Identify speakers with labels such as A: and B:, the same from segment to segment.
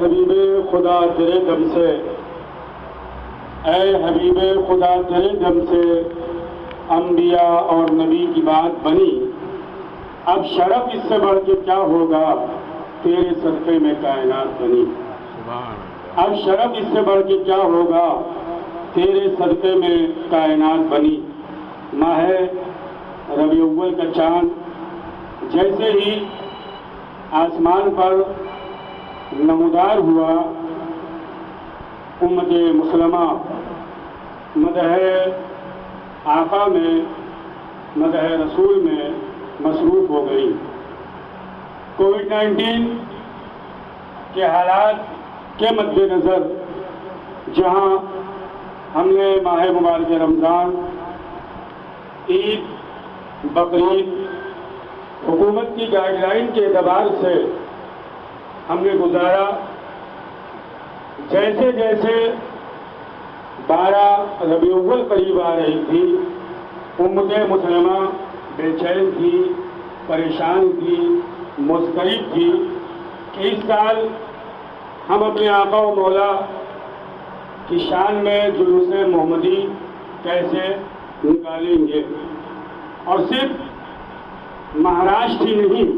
A: حبیب خدا تیرے دم سے، اے حبیب خدا تیرے دم سے انبیاء اور نبی کی بات بنی، اب شرف اس سے بڑھ کے کیا ہوگا، تیرے صدقے میں کائنات بنی۔ اب شرف اس سے بڑھ کے کیا ہوگا، تیرے صدقے میں کائنات بنی۔ ماہ ربیع الاول کا چاند جیسے ہی آسمان پر نمودار ہوا، امت مسلمہ مدح آقا میں، مدح رسول میں مصروف ہو گئی۔ کووڈ-19 کے حالات کے مد نظر جہاں ہم نے ماہ مبارک رمضان، عید، بقرعید حکومت کی گائیڈ لائن کے اعتبار سے ہم نے گزارا، جیسے جیسے 12 ربیع الاول قریب آ رہی تھی، امت مسلمہ بے چین تھی، پریشان تھی، مضطرب تھی کہ اس سال ہم اپنے آقا و مولا کی شان میں جلوس محمدی کیسے نکالیں گے۔ اور صرف مہاراشٹر ہی نہیں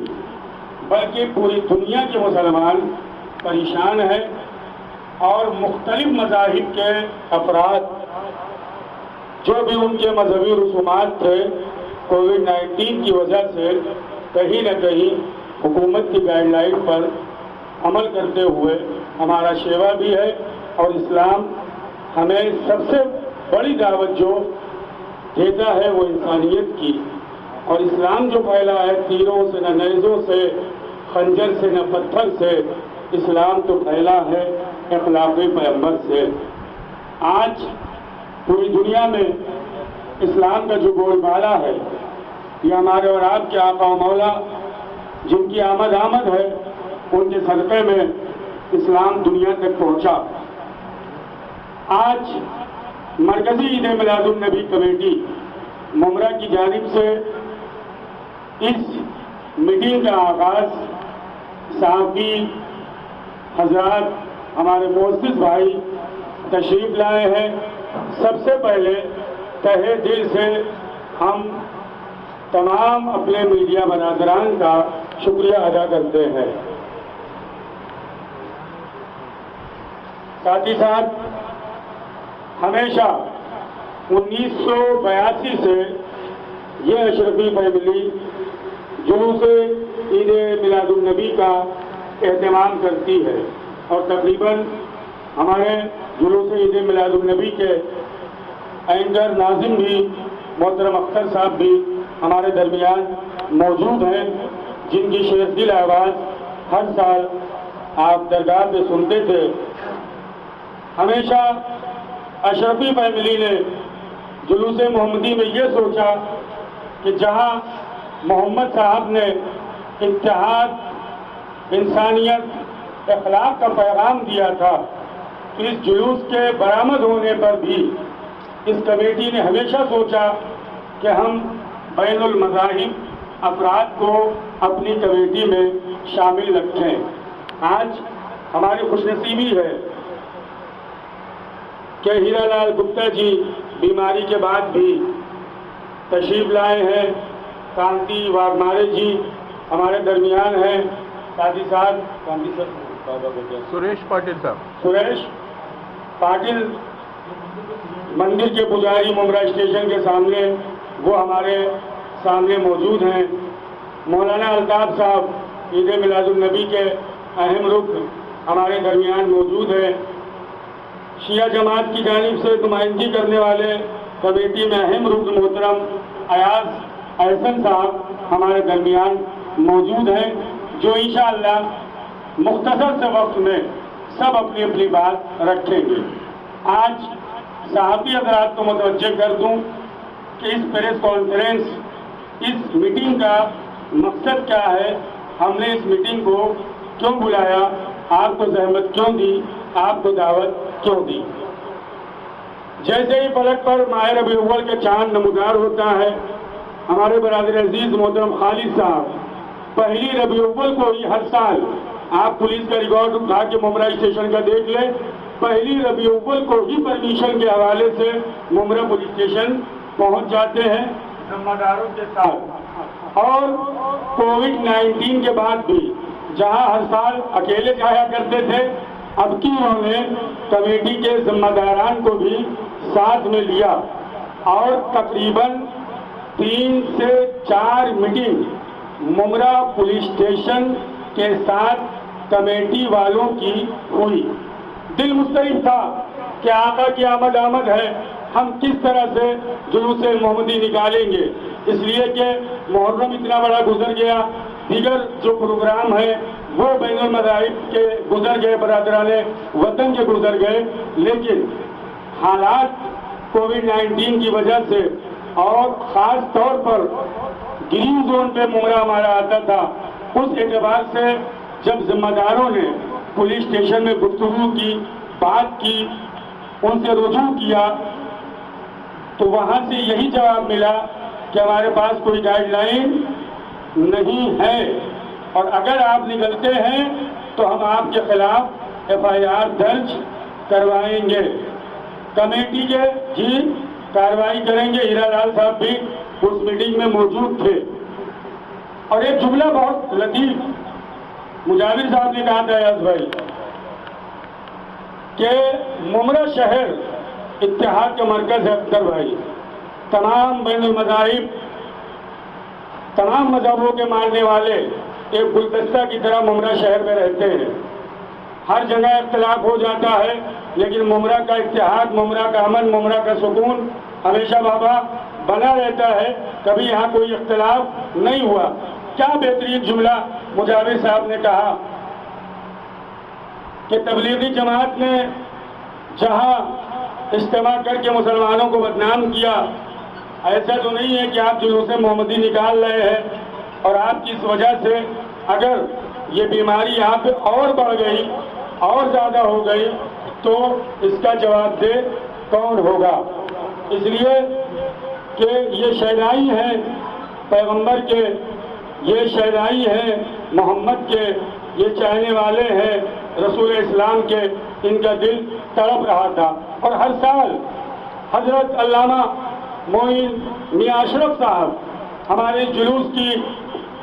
A: بلکہ پوری دنیا کے مسلمان پریشان ہیں، اور مختلف مذاہب کے افراد جو بھی ان کے مذہبی رسومات تھے، کووڈ-19 کی وجہ سے کہیں نہ کہیں حکومت کی گائیڈ لائن پر عمل کرتے ہوئے ہمارا شیوا بھی ہے، اور اسلام ہمیں سب سے بڑی دعوت جو دیتا ہے وہ انسانیت کی، اور اسلام جو پھیلا ہے تیروں سے نہ نیزوں سے، خنجر سے نہ پتھر سے، اسلام تو پھیلا ہے اخلاق پیغمبر سے۔ آج پوری دنیا میں اسلام کا جو بول بالا ہے، یہ ہمارے اور آپ کے آقا و مولا جن کی آمد ہے، ان کے صدقے میں اسلام دنیا تک پہنچا۔ آج مرکزی عید میلاد النبی کمیٹی ممرہ کی جانب سے اس میٹنگ کا آغاز صحافی حضرات، ہمارے مؤسس بھائی تشریف لائے ہیں۔ سب سے پہلے تہہ دل سے ہم تمام اپنے میڈیا برادران کا شکریہ ادا کرتے ہیں۔ ساتھ ہی ساتھ ہمیشہ 1982 سے یہ اشرفی فیملی جلوس عید میلاد النبی کا اہتمام کرتی ہے، اور تقریباً ہمارے جلوس عید میلاد النبی کے اینکر ناظم بھی محترم اختر صاحب بھی ہمارے درمیان موجود ہیں، جن کی شیر دل آواز ہر سال آپ درگاہ پہ سنتے تھے۔ ہمیشہ اشرفی فیملی نے جلوس محمدی میں یہ سوچا کہ جہاں محمد صاحب نے اتحاد، انسانیت، اخلاق کا پیغام دیا تھا، تو اس جلوس کے برآمد ہونے پر بھی اس کمیٹی نے ہمیشہ سوچا کہ ہم بین المذاہب افراد کو اپنی کمیٹی میں شامل رکھیں۔ آج ہماری خوش نصیبی ہے کہ ہیرا لال گپتا جی بیماری کے بعد بھی تشریف لائے ہیں، کانتی واگمارے جی ہمارے درمیان ہیں، ساتھ ہی ساتھ سریش پاٹل مندر کے پجاری ممرہ اسٹیشن کے سامنے، وہ ہمارے سامنے موجود ہیں۔ مولانا الطاف صاحب عید میلاد النبی کے اہم رکن ہمارے درمیان موجود ہیں۔ شیعہ جماعت کی جانب سے نمائندگی کرنے والے کمیٹی میں اہم رکن محترم ایاز احسن صاحب ہمارے درمیان موجود ہیں، جو انشاءاللہ مختصر سے وقت میں سب اپنی اپنی بات رکھیں گے۔ آج صحافی حضرات کو متوجہ کر دوں کہ اس پریس کانفرنس، اس میٹنگ کا مقصد کیا ہے، ہم نے اس میٹنگ کو کیوں بلایا، آپ کو زحمت کیوں دی، آپ کو دعوت کیوں دی۔ جیسے ہی فلک پر ماہ ربیع الاول کا چاند نمودار ہوتا ہے، ہمارے برادر عزیز محترم خالد صاحب پہلی ربیع الاول کو ہی ہر سال آپ پولیس کا ریکارڈ اٹھا کے ممرہ اسٹیشن کا دیکھ لیں، پہلی ربیع الاول کو ہی پرمیشن کے حوالے سے ممرہ پولیس اسٹیشن پہنچ جاتے ہیں ذمہ داروں کے ساتھ۔ اور کووڈ-19 کے بعد بھی جہاں ہر سال اکیلے جایا کرتے تھے، اب کی انہوں نے کمیٹی کے ذمہ داران کو بھی ساتھ میں لیا اور تقریباً 3 سے 4 میٹنگ ممرہ پولیس اسٹیشن کے ساتھ کمیٹی والوں کی ہوئی۔ دل مضطرب تھا کہ آقا کی آمد ہے، ہم کس طرح سے جلوس محمدی نکالیں گے، اس لیے کہ محرم اتنا بڑا گزر گیا، دیگر جو پروگرام ہیں وہ بین المذاہب کے گزر گئے، برادران وطن کے گزر گئے، لیکن حالات کووڈ-19 کی وجہ سے اور خاص طور پر گرین زون پہ ممرہ ہمارا آتا تھا، اس اعتبار سے جب ذمہ داروں نے پولیس اسٹیشن میں گفتگو کی، بات کی، ان سے رجوع کیا، تو وہاں سے یہی جواب ملا کہ ہمارے پاس کوئی گائیڈ لائن نہیں ہے، اور اگر آپ نکلتے ہیں تو ہم آپ کے خلاف FIR درج کروائیں گے۔ کمیٹی کے جی کارروائی کریں گے، ہیرا لال صاحب بھی اس میٹنگ میں موجود تھے، اور ایک جملہ بہت لطیف مجاور صاحب نے کہا تھا یاس بھائی کہ ممرہ شہر اتحاد کا مرکز ہے اختر بھائی، تمام بین المذاہب، تمام مذہبوں کے ماننے والے ایک گلدستہ کی طرح ممرہ شہر میں رہتے ہیں، ہر جگہ اختلاف ہو جاتا ہے لیکن ممرہ کا اتحاد، ممرہ کا امن، ممرہ کا سکون ہمیشہ بابا بنا رہتا ہے، کبھی یہاں کوئی اختلاف نہیں ہوا۔ کیا بہترین جملہ مجاور صاحب نے کہا کہ تبلیغی جماعت نے جہاں اجتماع کر کے مسلمانوں کو بدنام کیا، ایسا تو نہیں ہے کہ آپ جلوس محمدی نکال رہے ہیں اور آپ کی اس وجہ سے اگر یہ بیماری یہاں پہ اور بڑھ گئی اور زیادہ ہو گئی تو اس کا جواب دہ کون ہوگا؟ اس لیے کہ یہ شہدائی ہیں پیغمبر کے، یہ شہدائی ہیں محمد کے، یہ چاہنے والے ہیں رسول اسلام کے، ان کا دل تڑپ رہا تھا۔ اور ہر سال حضرت علامہ معین میاں اشرف صاحب ہمارے جلوس کی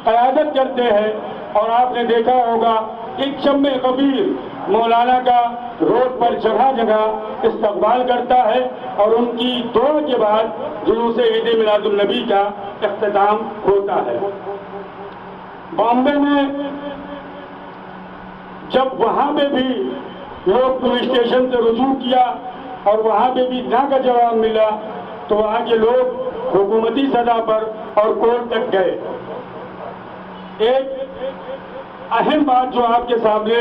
A: قیادت کرتے ہیں، اور آپ نے دیکھا ہوگا ایک شمع کبیر مولانا کا روڈ پر جگہ جگہ استقبال کرتا ہے، اور ان کی دعا کے بعد جلوس عید میلاد النبی کا اختتام ہوتا ہے۔ بامبے میں جب وہاں پہ بھی لوگ پولیس اسٹیشن سے رجوع کیا اور وہاں پہ بھی نہ کا جواب ملا تو وہاں کے لوگ حکومتی سطح پر اور کورٹ تک گئے۔ ایک اہم بات جو آپ کے سامنے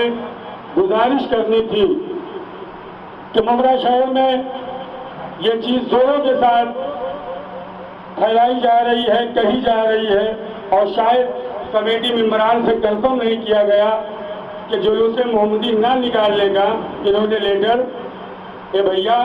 A: گزارش کرنی تھی کہ ممرہ شہر میں یہ چیز زوروں کے ساتھ پھیلائی جا رہی ہے، کہی جا رہی ہے، اور شاید کمیٹی ممبران سے کنفرم نہیں کیا گیا کہ جلوس محمدی نہ نکالنے کا انہوں نے لیٹر، اے بھیا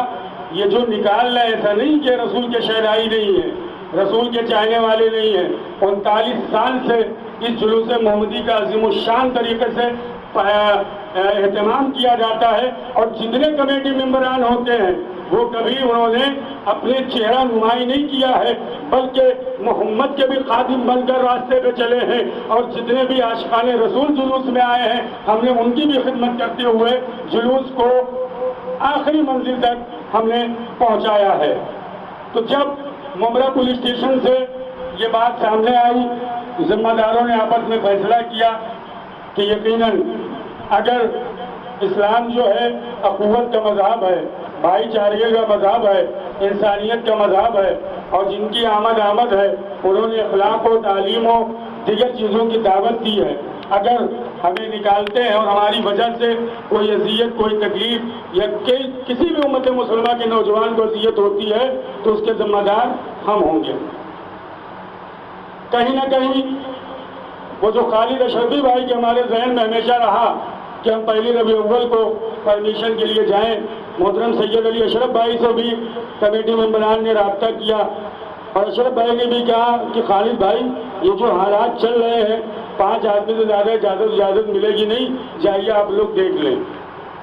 A: یہ جو نکال رہے ایسا نہیں کہ رسول کے شہدائی نہیں ہے، رسول کے چاہنے والے نہیں ہیں، 39 سال سے اس جلوس محمدی کا عظیم الشان طریقے سے اہتمام کیا جاتا ہے، اور جتنے کمیٹی ممبران ہوتے ہیں وہ کبھی انہوں نے اپنے چہرہ نمائی نہیں کیا ہے، بلکہ محمد کے بھی خادم بن کر راستے پہ چلے ہیں، اور جتنے بھی عاشقان رسول جلوس میں آئے ہیں ہم نے ان کی بھی خدمت کرتے ہوئے جلوس کو آخری منزل تک ہم نے پہنچایا ہے۔ تو جب ممرہ پولیس اسٹیشن سے یہ بات سامنے آئی، ذمہ داروں نے آپس میں فیصلہ کیا کہ یقیناً اگر اسلام جو ہے اخوت کا مذہب ہے، بھائی چارگی کا مذہب ہے، انسانیت کا مذہب ہے، اور جن کی آمد ہے انہوں نے اخلاق و تعلیم و دیگر چیزوں کی دعوت دی ہے، اگر ہمیں نکالتے ہیں اور ہماری وجہ سے کوئی اذیت، کوئی تکلیف یا کسی بھی امت مسلمہ کے نوجوان کو اذیت ہوتی ہے تو اس کے ذمہ دار ہم ہوں گے۔ کہیں نہ کہیں وہ جو خالد اشرفی بھائی کے ہمارے ذہن میں ہمیشہ رہا کہ ہم پہلی ربیع الاول کو پرمیشن کے لیے جائیں، محترم سید علی اشرف بھائی سے بھی کمیٹی ممبران نے رابطہ کیا، اور اشرف بھائی نے بھی کہا کہ خالد بھائی یہ جو حالات چل رہے ہیں 5 آدمی سے زیادہ اجازت ملے گی نہیں، جائیے آپ لوگ دیکھ لیں۔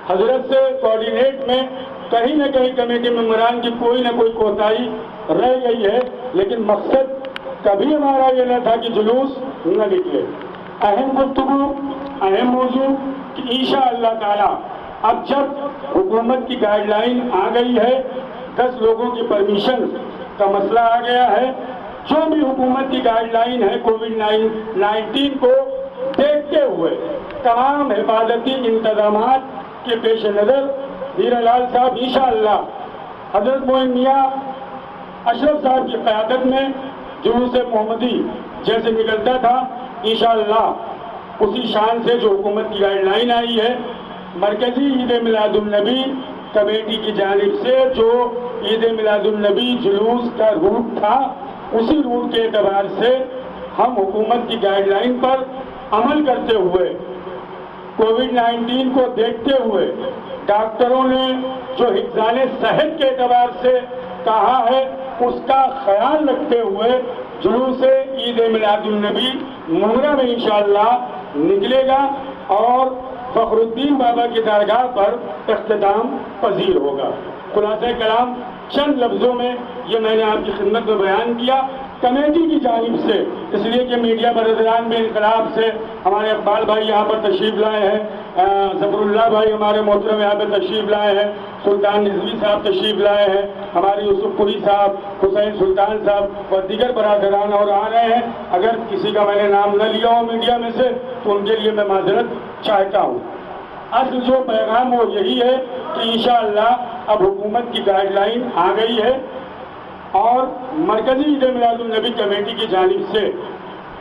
A: حضرت سے کوآرڈینیٹ میں کہیں نہ کہیں کمیٹی ممبران کی کوئی نہ کوئی کوتاہی رہ گئی ہے، لیکن مقصد کبھی ہمارا یہ نہ تھا کہ جلوس نہ نکلے۔ اہم گفتگو، اہم موضوع کہ انشاءاللہ تعالی اب جب حکومت کی گائیڈ لائن آ گئی ہے، 10 لوگوں کی پرمیشن کا مسئلہ آ گیا ہے، جو بھی حکومت کی گائیڈ لائن ہے کووڈ-19 کو دیکھتے ہوئے تمام حفاظتی انتظامات کے پیش نظر ہیرا لال صاحب انشاءاللہ حضرت معین میاں اشرف صاحب کی قیادت میں جلوس محمدی جیسے نکلتا تھا، انشاءاللہ اسی شان سے جو حکومت کی گائیڈ لائن آئی ہے، مرکزی عید میلاد النبی کمیٹی کی جانب سے جو عید میلاد النبی جلوس کا روٹ تھا، اسی روٹ کے اعتبار سے ہم حکومت کی گائیڈ لائن پر عمل کرتے ہوئے کووڈ-19 کو دیکھتے ہوئے ڈاکٹروں نے جو حفظان صحت کے اعتبار سے کہا ہے اس کا خیال رکھتے ہوئے جلوس عید میلاد النبی ممرہ میں انشاءاللہ نکلے گا اور فخر الدین بابا کی درگاہ پر اختتام پذیر ہوگا۔ خلاصہ کلام چند لفظوں میں یہ میں نے آپ کی خدمت میں بیان کیا کمیٹی کی جانب سے، اس لیے کہ میڈیا برادران میں انقلاب سے ہمارے اقبال بھائی یہاں پر تشریف لائے ہیں، ظفر اللہ بھائی ہمارے محترم یہاں پہ تشریف لائے ہیں، سلطان نظوی صاحب تشریف لائے ہیں، ہمارے یوسف پوری صاحب، حسین سلطان صاحب اور دیگر برادران اور آ رہے ہیں۔ اگر کسی کا میں نے نام نہ لیا ہو میڈیا میں سے تو ان کے لیے میں معذرت چاہتا ہوں۔ اصل جو پیغام وہ یہی ہے کہ انشاءاللہ اب حکومت کی گائیڈ لائن آ گئی ہے اور مرکزی عید میلاد النبی کمیٹی کی جانب سے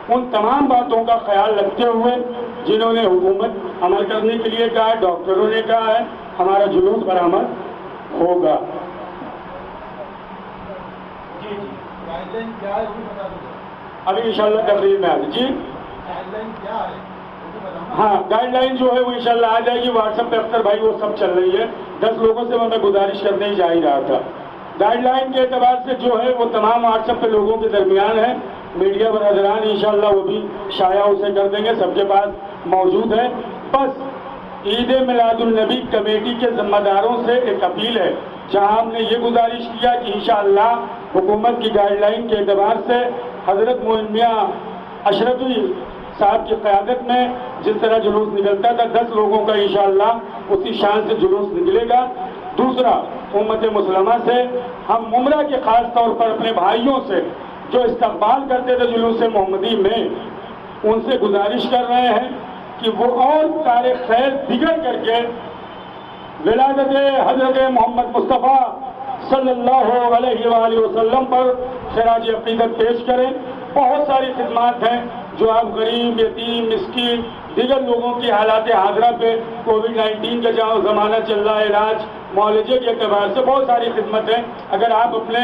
A: ان تمام باتوں کا خیال رکھتے ہوئے جنہوں نے حکومت عمل کرنے کے لیے کہا ہے، ڈاکٹروں نے کہا ہے، ہمارا جلوس برآمد ہوگا۔ جی
B: گائیڈ لائن کیا ہے وہ بتا دو۔
A: ابھی انشاءاللہ تقریر میں آ جائے۔ جی
B: گائیڈ لائن کیا ہے؟
A: ہاں، گائیڈ لائن جو ہے وہ انشاءاللہ آ جائے گی، واٹس ایپ پہ اختر بھائی وہ سب چل رہی ہے۔ 10 لوگوں سے میں گزارش کرنے ہی جا ہی رہا تھا۔ گائیڈ لائن کے اعتبار سے جو ہے وہ تمام واٹس ایپ پہ لوگوں کے درمیان ہے، میڈیا برادران انشاءاللہ وہ بھی شائع اسے کر دیں گے، سب کے پاس موجود ہے۔ بس عید میلاد النبی کمیٹی کے ذمہ داروں سے ایک اپیل ہے، جہاں ہم نے یہ گزارش کیا کہ انشاءاللہ حکومت کی گائیڈ لائن کے اعتبار سے حضرت معین میاں اشرفی صاحب کی قیادت میں جس طرح جلوس نکلتا تھا 10 لوگوں کا انشاءاللہ اسی شان سے جلوس نکلے گا۔ دوسرا، امت مسلمہ سے ہم عمرہ کے خاص طور پر اپنے بھائیوں سے جو استقبال کرتے تھے جلوس محمدی میں، ان سے گزارش کر رہے ہیں کہ وہ اور کار خیر بگڑ کر کے ولادت حضرت محمد مصطفیٰ صلی اللہ علیہ وآلہ وسلم پر خراج عقیدت پیش کریں۔ بہت ساری خدمات ہیں جو آپ غریب، یتیم، مسکین، دیگر لوگوں کی حالات حاضرہ پہ کووڈ-19 کا جہاں زمانہ چل رہا ہے، علاج معالجے کے اعتبار سے بہت ساری خدمت ہیں۔ اگر آپ اپنے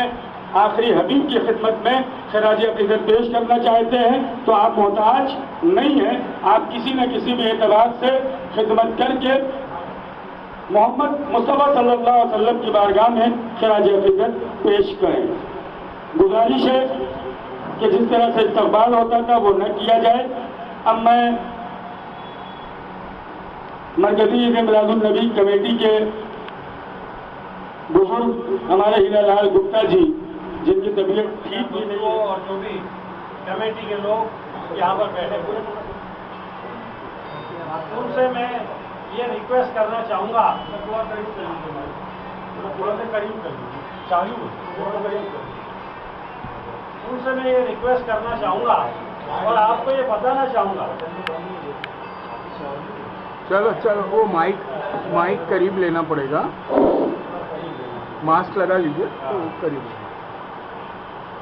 A: آخری حبیب کی خدمت میں خراج عقیدت پیش کرنا چاہتے ہیں تو آپ محتاج نہیں ہیں، آپ کسی نہ کسی بھی اعتبار سے خدمت کر کے محمد مصطفیٰ صلی اللہ علیہ وسلم کی بارگاہ میں خراج عقیدت پیش کریں۔ گزارش ہے کہ جس طرح سے استقبال ہوتا تھا وہ نہ کیا جائے۔ اب میں مرکزی عید میلاد النبی کمیٹی کے بزرگ ہمارے ہیرا لال گپتا جی جن کی طبیعت ٹھیک بھی نہیں ہے
C: اور جو بھی کمیٹی کے لوگ یہاں پر بیٹھے ہوئے ان سے میں یہ ریکویسٹ کرنا چاہوں گا، ان سے میں یہ ریکویسٹ کرنا چاہوں گا اور آپ کو یہ بتانا چاہوں گا۔
D: چلو وہ مائک قریب لینا پڑے گا، ماسک لگا لیجیے تو قریب۔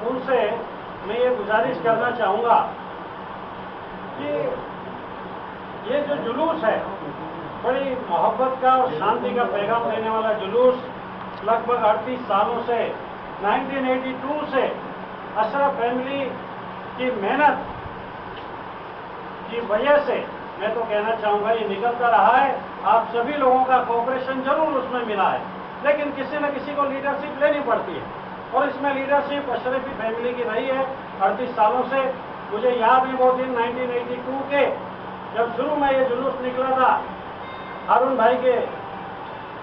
C: ان سے میں یہ گزارش کرنا چاہوں گا کہ یہ جو جلوس ہے بڑی محبت کا اور شانتی کا پیغام دینے والا جلوس لگ بھگ 38 سالوں سے 1982 سے اشرف فیملی کی محنت کی وجہ سے میں تو کہنا چاہوں گا یہ نکلتا رہا ہے۔ آپ سبھی لوگوں کا کوآپریشن ضرور اس میں ملا ہے، لیکن کسی نہ کسی کو لیڈرشپ لینی پڑتی ہے اور اس میں لیڈرشپ اشرفی فیملی کی رہی ہے 38 سالوں سے۔ मुझे याद है वो दिन 1982 के जब शुरू में ये जुलूस निकला था हारून भाई के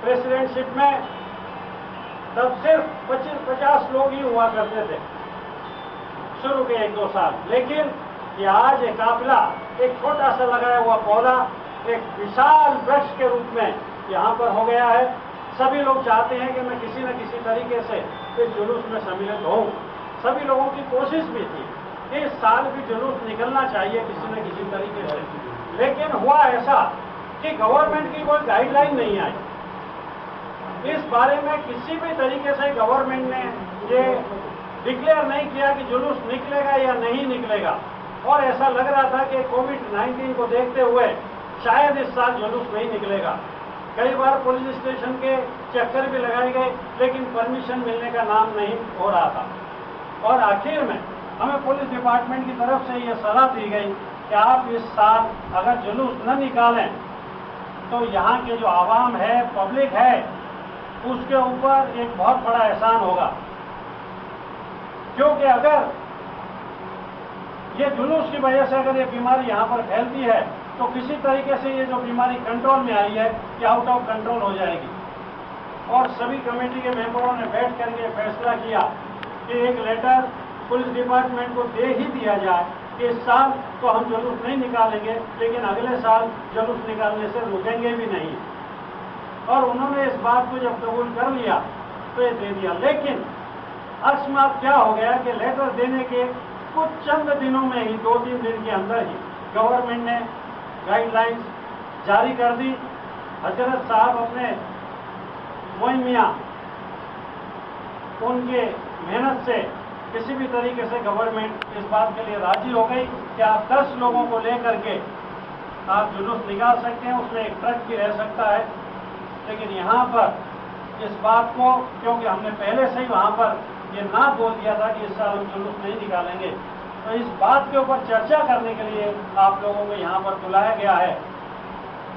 C: प्रेसिडेंटशिप में, तब सिर्फ 25-50 लोग ही हुआ करते थे शुरू के 1-2 साल। लेकिन ये आज एक काफिला, एक छोटा सा लगाया हुआ पौधा एक विशाल वृक्ष के रूप में यहाँ पर हो गया है। सभी लोग चाहते हैं कि मैं किसी न किसी तरीके से इस जुलूस में सम्मिलित हूँ। सभी लोगों की कोशिश भी थी कि इस साल भी जुलूस निकलना चाहिए किसी न किसी तरीके से, लेकिन हुआ ऐसा कि गवर्नमेंट की कोई गाइडलाइन नहीं आई। इस बारे में किसी भी तरीके से गवर्नमेंट ने ये डिक्लेयर नहीं किया कि जुलूस निकलेगा या नहीं निकलेगा, और ऐसा लग रहा था कि कोविड-19 को देखते हुए शायद इस साल जुलूस नहीं निकलेगा। कई बार पुलिस स्टेशन के चक्कर भी लगाए गए, लेकिन परमिशन मिलने का नाम नहीं हो रहा था। और आखिर में हमें पुलिस डिपार्टमेंट की तरफ से ये सलाह दी गई कि आप इस साल अगर जुलूस न निकालें तो यहाँ के जो आवाम है, पब्लिक है, उसके ऊपर एक बहुत बड़ा एहसान होगा। क्योंकि अगर ये जुलूस की वजह से अगर ये बीमारी यहाँ पर फैलती है तो किसी तरीके से ये जो बीमारी कंट्रोल में आई है ये आउट ऑफ कंट्रोल हो जाएगी। और सभी कमेटी के मेंबरों ने बैठ करके फैसला किया कि एक लेटर पुलिस डिपार्टमेंट को दे ही दिया जाए कि इस साल तो हम जुलूस नहीं निकालेंगे, लेकिन अगले साल जुलूस निकालने से रुकेंगे भी नहीं। और उन्होंने इस बात को जब कबूल कर लिया तो ये दे दिया। लेकिन अकस्मात क्या हो गया कि लेटर देने के कुछ चंद दिनों में ही, 2-3 दिन के अंदर ही गवर्नमेंट ने गाइडलाइंस जारी कर दी। हजरत साहब अपने मोहमिया उनके मेहनत से किसी भी तरीके से गवर्नमेंट इस बात के लिए राजी हो गई कि आप 10 लोगों को लेकर के आप जुलूस निकाल सकते हैं, उसमें एक ट्रक भी रह सकता है। लेकिन यहाँ पर इस बात को, क्योंकि हमने पहले से ही वहाँ पर ये ना बोल दिया था कि इस साल हम जुलूस नहीं निकालेंगे, तो इस बात के ऊपर चर्चा करने के लिए आप लोगों को यहाँ पर बुलाया गया है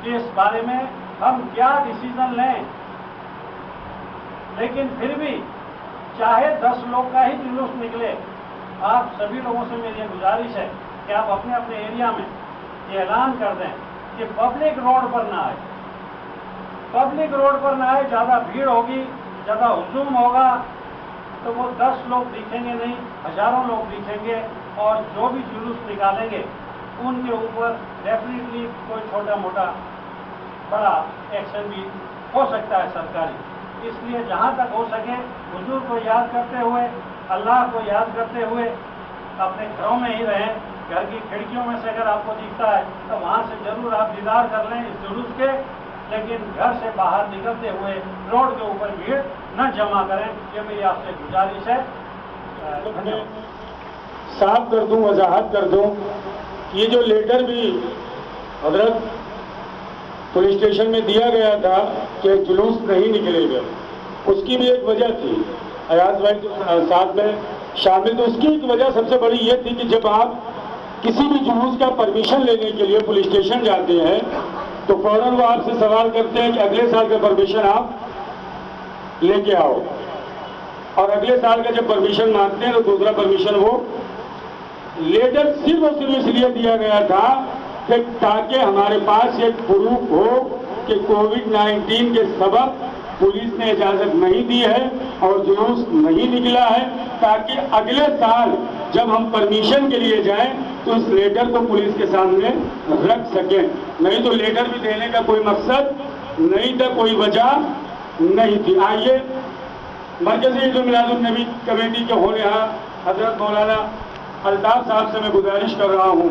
C: कि इस बारे में हम क्या डिसीजन लें। लेकिन फिर भी चाहे 10 लोग का ही जुलूस निकले, आप सभी लोगों से मेरी ये गुजारिश है कि आप अपने अपने एरिया में ये ऐलान कर दें कि पब्लिक रोड पर ना आए, पब्लिक रोड पर ना आए। ज़्यादा भीड़ होगी, ज़्यादा हुजूम होगा तो वो 10 लोग दिखेंगे नहीं, हजारों लोग दिखेंगे, और जो भी जुलूस निकालेंगे उनके ऊपर डेफिनेटली कोई छोटा मोटा बड़ा एक्शन भी हो सकता है सरकारी। इसलिए जहाँ तक हो सके हुजूर को याद करते हुए, अल्लाह को याद करते हुए अपने घरों में ही रहें। घर की खिड़कियों में से अगर आपको दिखता है तो वहाँ से जरूर आप दीदार कर लें इस जुलूस के, लेकिन घर से बाहर निकलते हुए रोड के ऊपर भीड़ न जमा करें। ये मेरी आपसे गुजारिश है।
A: साफ कर दूं, वजाहत कर दूं, ये जो लेटर भी हजरत पुलिस स्टेशन में दिया गया था कि जुलूस नहीं निकलेगा, उसकी भी एक वजह थी। अयाज भाई तो साथ में शामिल, तो उसकी एक वजह सबसे बड़ी ये थी कि जब आप किसी भी जुलूस का परमिशन लेने के लिए पुलिस स्टेशन जाते हैं तो फौरन वो आपसे सवाल करते हैं कि अगले साल का परमिशन आप लेके आओ, और अगले साल का जब परमिशन मांगते हैं तो दूसरा परमिशन वो लेटर सिर्फ और सिर्फ इसलिए दिया गया था कि ताकि हमारे पास एक प्रूफ हो कि कोविड-19 के सबब पुलिस ने इजाजत नहीं दी है और जुलूस नहीं निकला है, ताकि अगले साल जब हम परमिशन के लिए जाएं तो इस लेटर को पुलिस के सामने रख सकें। नहीं तो लेटर भी देने का कोई मकसद नहीं था, कोई वजह नहीं थी। आइए मरकज़ी ईद मिलादुन नबी कमेटी के होनहार हजरत मौलाना अल्ताफ साहब से मैं गुजारिश कर रहा हूँ।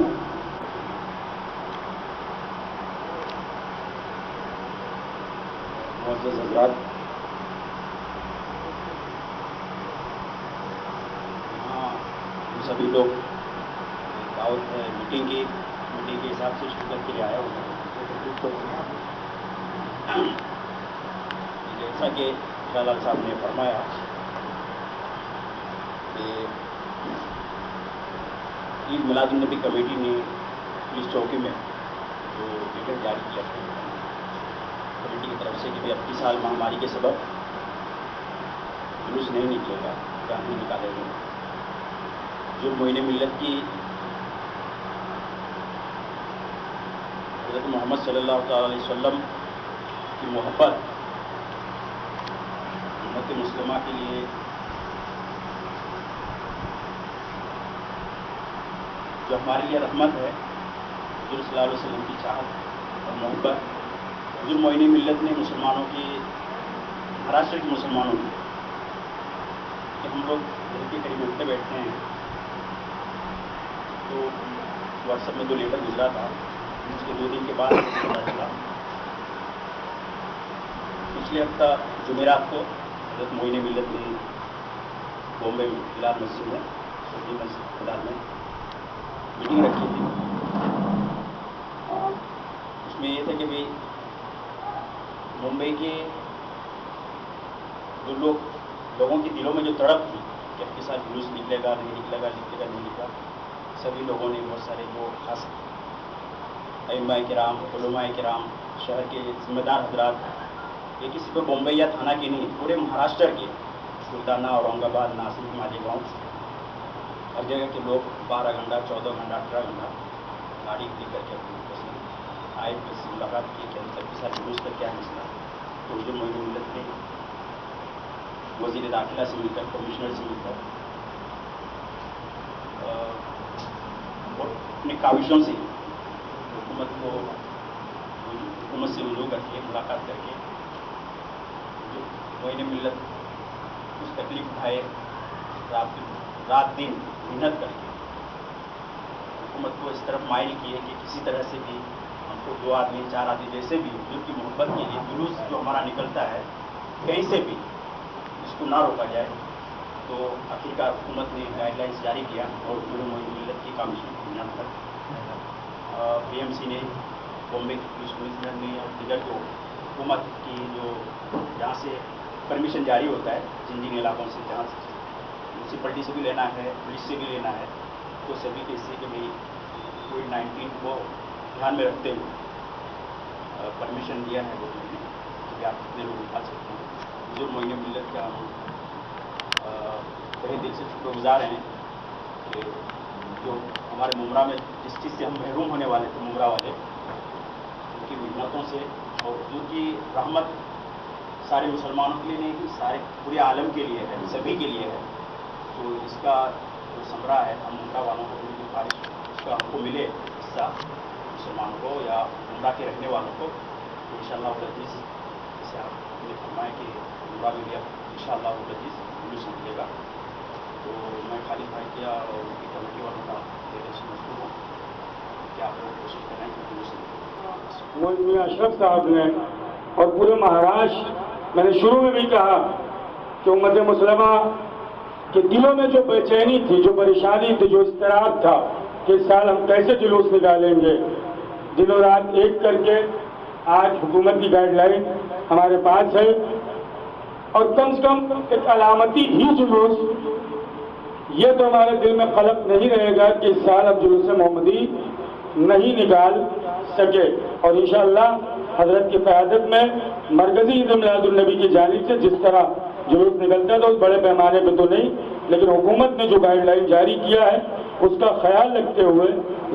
E: सभी लोग दावत मीटिंग के हिसाब से शिरकत के लिए आए हुए हैं। जैसा कि शाहलाल साहब ने फरमाया कि ईद मिलादुन नबी कमेटी ने पुलिस चौकी में जो लेटर जारी किया कमेटी की तरफ से कि अब इस साल महामारी के सबब जुलूस नहीं निकलेगा या नहीं निकालेंगे। जो मोइन मिल्लत की حضرت محمد صلی اللہ تعالیٰ علیہ وسلم کی محبت امت مسلمہ کے لیے جو ہمارے لیے رحمت ہے، حضور صلی اللہ علیہ وسلم کی چاہت اور محبت، حضور معین ملت نے مسلمانوں کی، مہاراشٹر کے مسلمانوں کی، کہ ہم لوگ گھر کے قریب اٹھتے بیٹھتے ہیں تو واٹس ایپ میں 2 لیٹر گزرا تھا، اس کے 2 دن کے بعد پتہ چلا پچھلے ہفتہ جمعرات کو حضرت معین ملت نے بامبے میں بلال مسجد میں سعودی مسجد خدا میں میٹنگ رکھی تھی۔ اس میں یہ تھا کہ بھائی ممبئی کے جو لوگوں کے دلوں میں جو تڑپ تھی کہ اب کے ساتھ جلوس نکلے گا نہیں نکلے گا، نکلے گا نہیں نکلا، سبھی لوگوں نے، بہت سارے جو خاص ائمہ کرام، علماء کرام، شہر کے ذمہ دار حضرات، یہ کسی کو بمبئی یا تھانہ کی نہیں، پورے مہاراشٹر کے سلطانہ، اورنگ آباد، ناسک، مالیگاؤں، ہر جگہ کے لوگ 12 گھنٹہ، 14 گھنٹہ، 18 گھنٹہ گاڑی کھڑی کر کے اپنی آئے، پھر سے ملاقات کی کہ ہم سب کے ساتھ جلوس کا کیا مسئلہ ہے۔ تو حضور معین ملت نے وزیر داخلہ سے مل کر، کمشنر سے مل کر اور اپنی کاوشوں سے حکومت سے رجوع کر کے، ملاقات کر کے، جو معین ملت کچھ تکلیف اٹھائے، رات دن محنت کر کے حکومت کو اس طرف مائل کیے کہ کسی طرح سے بھی ہم کو 2 آدمی 4 آدمی جیسے بھی حضور کی محبت کے لیے جلوس جو ہمارا نکلتا ہے کہیں سے بھی اس کو نہ روکا جائے۔ تو آخرکار حکومت نے گائیڈ لائنس جاری کیا اور حضور معین ملت کی کمیشن کی بنیاد پر PMC نے، بامبے کی پولیس کمشنر نے اور دیگر جو حکومت کی جو جہاں سے پرمیشن جاری ہوتا ہے، جن علاقوں سے جہاں سے میونسپلٹی سے بھی لینا ہے، پولیس سے بھی لینا ہے، تو سبھی کے سے کہ بھائی کووڈ-19 کو دھیان میں رکھتے ہوئے پرمیشن دیا ہے گورنمنٹ نے کہ آپ کتنے لوگ اٹھا سکتے ہیں۔ حضور معین ملت کا ہم تہہ دل سے شکر گزار ہیں کہ جو ہمارے ممرا میں جس چیز سے ہم محروم ہونے والے تھے، ممرا والے، ان کی محنتوں سے اور حضور کی رحمت سارے مسلمانوں کے لیے نہیں کہ سارے پورے عالم کے لیے ہے، سبھی کے لیے ہے، تو اس کا جو ثمرہ ہے ہم عمرہ والوں کو جو خواہش اس کا ہم کو ملے حصہ، مسلمانوں کو یا عمرہ کے رہنے والوں کو، تو انشاءاللہ العزیز جیسے آپ نے فرمایا کہ عمرہ میں بھی اب انشاءاللہ العزیز جلوس نکلے گا، تو میں خالد بھائی کیا اور ان کی کمیٹی والوں کا دل سے مشکور ہوں کہ آپ لوگ کوشش کریں کہ جلوس نکلے۔
A: مولانا اشرف صاحب نے اور پورے مہاراشٹر، میں نے شروع میں بھی کہا کہ امت مسلمہ کے دلوں میں جو بے چینی تھی، جو پریشانی تھی، جو اضطراب تھا کہ اس سال ہم کیسے جلوس نکالیں گے، دن و رات ایک کر کے آج حکومت کی گائیڈ لائن ہمارے پاس ہے، اور کم سے کم ایک علامتی ہی جلوس، یہ تو ہمارے دل میں قلق نہیں رہے گا کہ اس سال اب جلوس محمدی نہیں نکال سکے، اور انشاءاللہ حضرت کی قیادت میں مرکزی عید میلاد النبی کی جانب سے جس طرح جلوس نکلتا ہے تو اس بڑے پیمانے پہ تو نہیں، لیکن حکومت نے جو گائیڈ لائن جاری کیا ہے اس کا خیال رکھتے ہوئے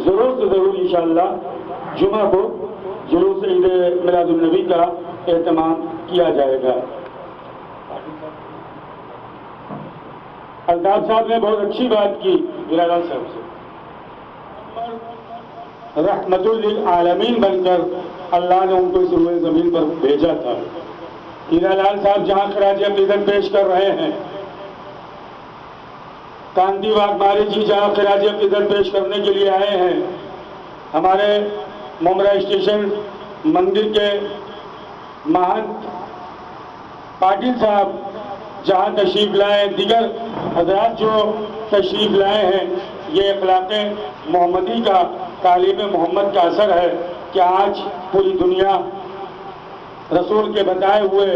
A: ضرور سے ضرور انشاءاللہ جمعہ کو جلوس عید میلاد النبی کا اہتمام کیا جائے گا۔ الطاف صاحب نے بہت اچھی بات کی ہیرالال صاحب سے، رحمت للعالمین بن کر اللہ نے ان کو اس روئے زمین پر بھیجا تھا۔ ہیرالال صاحب جہاں خراج عقیدت پیش کر رہے ہیں، کانتی واگمارے جی جہاں خراج عقیدت پیش کرنے کے لیے آئے ہیں، ہمارے ممرا اسٹیشن مندر کے مہنت پاٹل صاحب جہاں تشریف لائے، دیگر حضرات جو تشریف لائے ہیں، یہ اخلاق محمدی کا، تعلیم محمد کا اثر ہے کہ آج پوری دنیا رسول کے بتائے ہوئے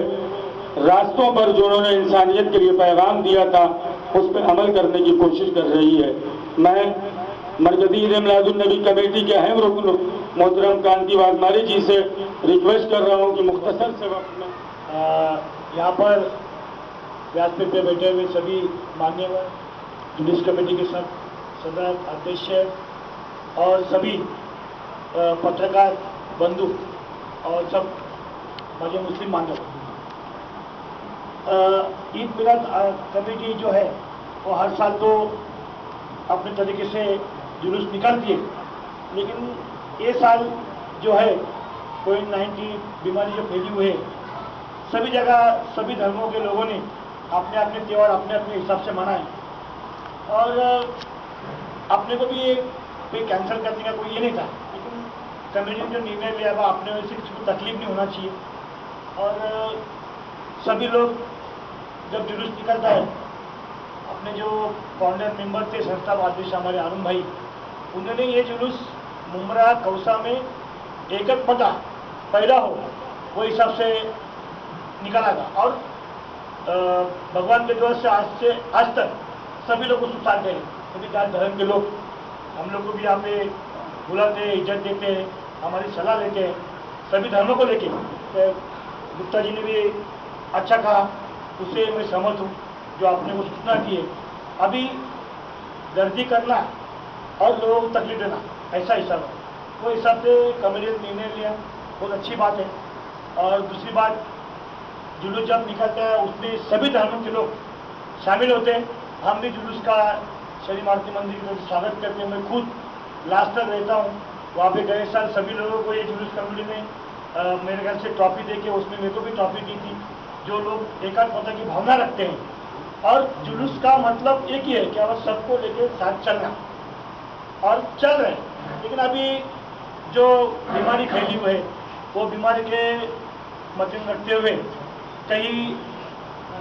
A: راستوں پر جو انہوں نے انسانیت کے لیے پیغام دیا تھا اس پہ عمل کرنے کی کوشش کر رہی ہے۔ میں مرکزی عید میلاد النبی کمیٹی کے اہم رکن محترم کانتی واگمارے جی سے ریکویسٹ کر رہا ہوں کہ مختصر سے وقت میں
F: یہاں پر व्यास पीठ पे बैठे हुए सभी मान्यवर, जुलूस कमेटी के सदस्य, अध्यक्ष और सभी पत्रकार बंधु और सब मुझे मुस्लिम बांधव, ईद मिलाद कमेटी जो है वो हर साल तो अपने तरीके से जुलूस निकालती है, लेकिन ये साल जो है कोविड-19 बीमारी जो फैली हुई है, सभी जगह सभी धर्मों के लोगों ने अपने अपने त्यौहार अपने अपने हिसाब से मनाए और अपने को भी ये कोई कैंसिल करने का कोई ये नहीं था, लेकिन कमेटी ने जो निर्णय लिया वो अपने वजह से किसी को तकलीफ नहीं होना चाहिए। और सभी लोग जब जुलूस निकलता है, अपने जो फाउंडर मेंबर थे संस्था अध्यक्ष हमारे अरुण भाई, उन्होंने ये जुलूस मुमरा कौसा में एकक पता पैदा हो वो हिसाब से निकाला था और भगवान के द्वार से आज तक सभी लोग उसको साथ दे रहे, सभी जात धर्म के लोग हम लोग को भी यहाँ पे बुलाते हैं, इज्जत देते हैं, हमारी सलाह लेते हैं, सभी धर्मों को लेके। गुप्ता जी ने भी अच्छा कहा, उससे मैं सहमत हूँ जो आपने वो सूचना की है। अभी गर्दी करना और लोगों को तकलीफ देना ऐसा हिसाब है, वो हिसाब से कमेटी ने निर्णय लिया, बहुत अच्छी बात है। और दूसरी बात, जुलूस जब निकलता है उसमें सभी धर्मों के लोग शामिल होते हैं। हम भी जुलूस का श्री मारुति मंदिर की तरफ स्वागत करते हैं। मैं खुद लास्ट तक रहता हूँ वहाँ पे, गए साल सभी लोगों को ये जुलूस कमेटी ने मेरे ख्याल से ट्रॉफी देके, उसमें मेरे को भी ट्रॉफी दी थी। जो लोग एकात्मता की भावना रखते हैं और जुलूस का मतलब एक ही है कि अब सबको लेके साथ चलना और चल रहे हैं। लेकिन अभी जो बीमारी फैली हुई है वो बीमारी के मद्देनजर रखते हुए कई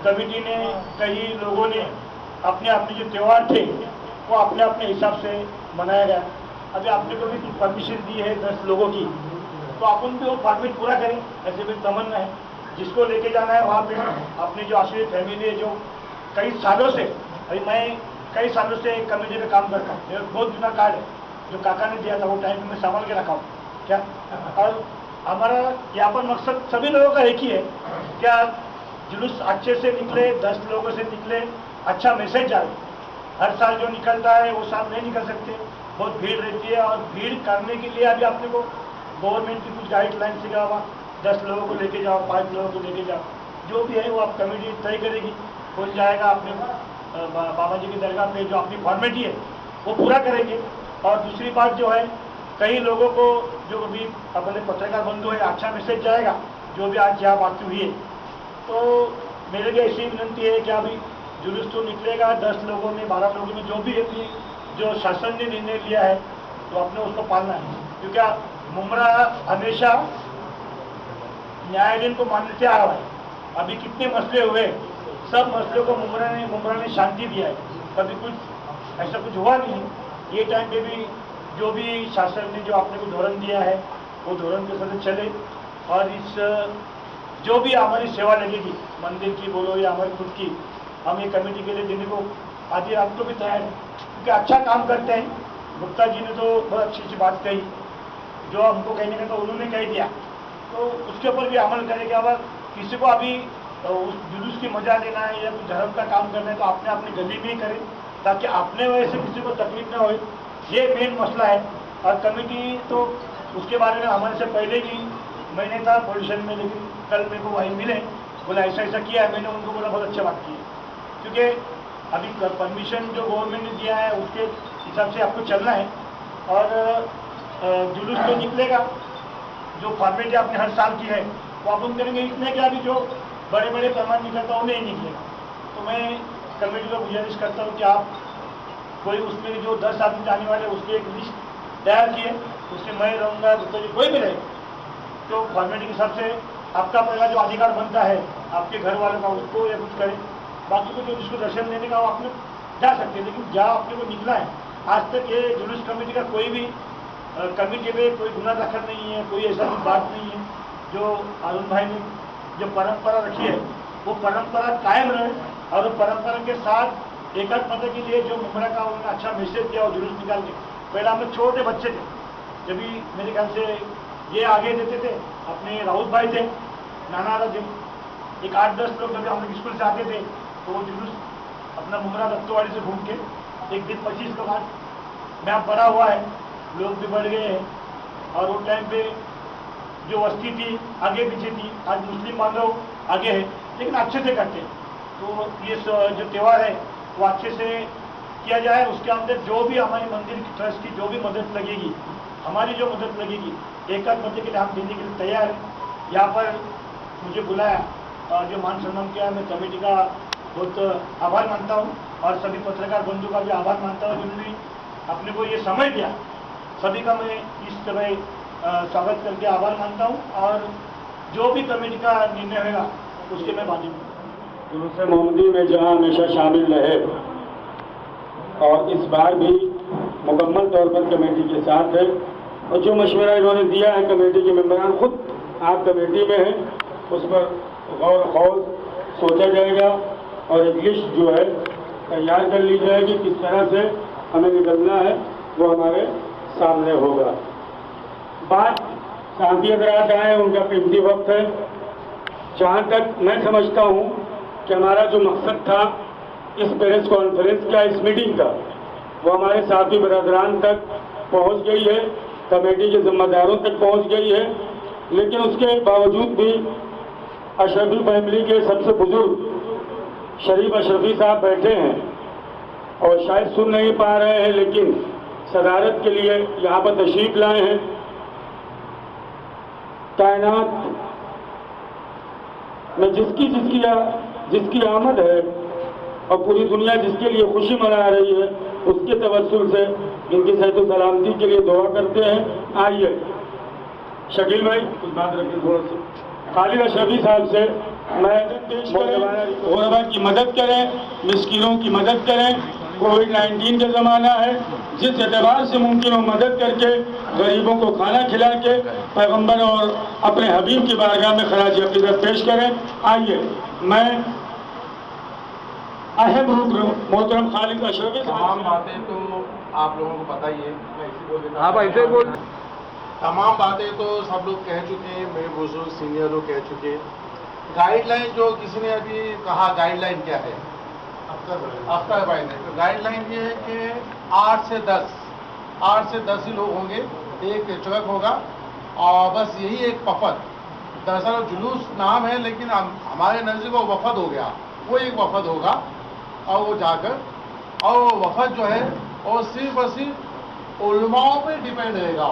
F: कमेटी ने, कई लोगों ने अपने अपने जो त्यौहार थे वो अपने अपने हिसाब से मनाया गया। अभी आपने को भी परमिशन दी है 10 लोगों की, तो अपन भी वो परमिट पूरा करें, ऐसे भी तमन्ना है। जिसको लेके जाना है वहाँ पे अपनी जो आश्रित फैमिली है, जो कई सालों से, अभी मैं कई सालों से कमेटी में काम करता हूँ, मेरा बहुत जुना कार्ड है जो काका ने दिया था, वो टाइम में मैं संभाल के रखा हूँ क्या। और हमारा यहाँ पर मकसद सभी लोगों का एक ही है, क्या जुलूस अच्छे से निकले, 10 लोगों से निकले, अच्छा मैसेज जाए। हर साल जो निकलता है वो साल नहीं निकल सकते, बहुत भीड़ रहती है और भीड़ करने के लिए अभी अपने को गवर्नमेंट की कुछ गाइडलाइन से क्या 10 लोगों को लेके जाओ, 5 लोगों को लेके जाओ, जो भी है वो आप कमेटी तय करेगी, हो जाएगा। अपने बाबा जी की दरगाह पे जो अपनी फॉर्मेलिटी है वो पूरा करेंगे। और दूसरी बात जो है, कई लोगों को जो अभी अपने पत्रकार बंधु है, अच्छा मैसेज जाएगा जो भी आज यहाँ बात हुई है। तो मेरे लिए ऐसी विनती है कि अभी जुलूस तो निकलेगा 10 लोगों में, 12 लोगों में, जो भी है जो शासन ने निर्णय लिया है तो अपने उसको पालना है। क्योंकि मुमरा हमेशा न्यायालय को मान्य से आ रहा है। अभी कितने मसले हुए, सब मसलों को मुमरा ने शांति दिया है, कभी कुछ ऐसा कुछ हुआ नहीं है। ये टाइम पे भी जो भी शासन ने जो आपने को धोरण दिया है वो धोरण के साथ चले। और इस जो भी हमारी सेवा लगेगी मंदिर की बोलो या हमारी खुद की, हम ये कमेटी के लिए देने को आधी रात को भी तैयार है, क्योंकि अच्छा काम करते हैं। गुप्ता जी ने तो बहुत अच्छी अच्छी बात कही, जो हमको कहने का तो उन्होंने कह दिया, तो उसके ऊपर भी अमल करेंगे। अगर किसी को अभी उस जुलूस की मजा लेना है या कुछ धर्म का काम करना है तो आपने अपनी गली में ही करें, ताकि अपने वजह से किसी को तकलीफ ना हो। ये मेन मसला है। और कमेटी तो उसके बारे में हमारे से पहले भी मैंने था पोजीशन में, लेकिन कल मेरे को वहीं मिले, बोला ऐसा ऐसा किया है। मैंने उनको बोला बहुत अच्छा बात की है, क्योंकि अभी परमिशन जो गवर्नमेंट ने दिया है उसके हिसाब से आपको चलना है। और जुलूस तो निकलेगा, जो फॉर्मेलिटी आपने हर साल की है वो अपन करेंगे। इसमें क्या, अभी जो बड़े बड़े पैमाने निकलता है उन्हें ही निकलेगा। तो मैं कमेटी को गुजारिश करता हूँ कि आप कोई उसमें जो 10 आदमी जाने वाले उसकी एक लिस्ट तैयार किए, उसमें मैं रहूँगा, दूसरे कोई भी रहे, तो फॉर्मेलिटी के हिसाब से आपका पहला जो अधिकार बनता है आपके घर वालों का, उसको या कुछ करें। बाकी को जो जिसको दर्शन देने का वो आपने जा सकते हैं, लेकिन जहाँ आपने को निकला है, आज तक ये जुलूस कमेटी का कोई भी कमेटी में कोई गुना दाखिल नहीं है, कोई ऐसा कोई बात नहीं है। जो अरुण भाई ने जो परंपरा रखी है वो परंपरा कायम रहे, और वो परंपरा के साथ एकात्मता के लिए जो मुमरा का उन्होंने अच्छा मैसेज दिया और जुलूस निकाल के। पहले हम लोग छोटे बच्चे थे, जब भी मेरे ख्याल से ये आगे देते थे, अपने राहुल भाई थे, नाना थे, एक 8-10 लोग जब हम लोग स्कूल से आते थे तो वो जुलूस अपना मुमरा दत्तवाड़ी से घूम के एक दिन 25 लोग, आज मैं बड़ा हुआ है, लोग भी बढ़ गए हैं। और वो टाइम पे जो वस्ती थी आगे पीछे थी, आज मुस्लिम बांधव आगे है, लेकिन अच्छे से करते हैं। तो ये जो त्यौहार है वो अच्छे से किया जाए। उसके अंदर जो भी हमारी मंदिर की ट्रस्ट की जो भी मदद लगेगी, हमारी जो मदद लगेगी, एक आध बंदे के लिए हम देने के लिए तैयार हैं। यहाँ पर मुझे बुलाया और जो मान सम्मान किया, मैं कमेटी का बहुत आभार मानता हूँ और सभी पत्रकार बंधु का भी आभार मानता हूँ जिन्होंने अपने को ये समय दिया। सभी का मैं इस तरह स्वागत करके आभार मानता हूँ और जो भी कमेटी का निर्णय होगा उसके मैं बाजी दूँगा।
A: जुलूस मोहम्मदी में जहाँ हमेशा शामिल रहे और इस बार भी मुकम्मल तौर पर कमेटी के साथ है और जो मशवरा इन्होंने दिया है कमेटी के मेंबरान, खुद आप कमेटी में हैं, उस पर गौर खौज सोचा जाएगा और एक लिस्ट जो है तैयार कर ली जाएगी, किस तरह से हमें निकलना है वो हमारे सामने होगा। बात शांति हजरात आए, उनका कीमती वक्त है। जहाँ तक मैं समझता हूँ कि हमारा जो मकसद था इस प्रेस कॉन्फ्रेंस का, इस मीटिंग का, वो हमारे साथी बरदरान तक पहुँच गई है, कमेटी के जिम्मेदारों तक पहुँच गई है। लेकिन उसके बावजूद भी अशरफी फैमिली के सबसे बुजुर्ग शरीफ अशरफी साहब बैठे हैं और शायद सुन नहीं पा रहे हैं, लेकिन सदारत के लिए यहाँ पर तशरीफ लाए हैं। कायनात में जिसकी आमद है और पूरी दुनिया जिसके लिए खुशी मना रही है, उसके तवस्सुल से इनकी सेहत सलामती के लिए दुआ करते हैं। आइए शकील भाई कुछ बात रखें थोड़ा सा। खालिद अशरफी साहब से मैं गौरबा की मदद करें, मिस्किनों की मदद करें। कोविड-19 का ज़माना है, जिस एतबार से मुमकिन हो मदद करके गरीबों को खाना खिला के पैगम्बर और अपने हबीब की बारगाह में खराज अक़ीदत पेश करें। आइए मैं अहम रुकन मोहतरम खालिद अशरफी
B: तमाम बातें तो आप लोगों को पता ही है, मैं इसी बोल देता हूं।
D: आप ऐसे बोल।
B: तमाम बातें तो सब लोग कह चुके हैं, मेरे बुजुर्ग सीनियर लोग कह चुके हैं। गाइडलाइन जो किसी ने अभी कहा, गाइडलाइन क्या है? अख्तर भाई ने, तो गाइडलाइन ये है कि 8 से 10 ही लोग होंगे, एक ट्रक होगा और बस यही एक वफद। दरअसल जुलूस नाम है, लेकिन हमारे नज़र वो वफद हो गया। वो एक वफद होगा और वो जाकर, और वो वफद जो है वो सिर्फ और सिर्फ उलमाओं पे डिपेंड रहेगा।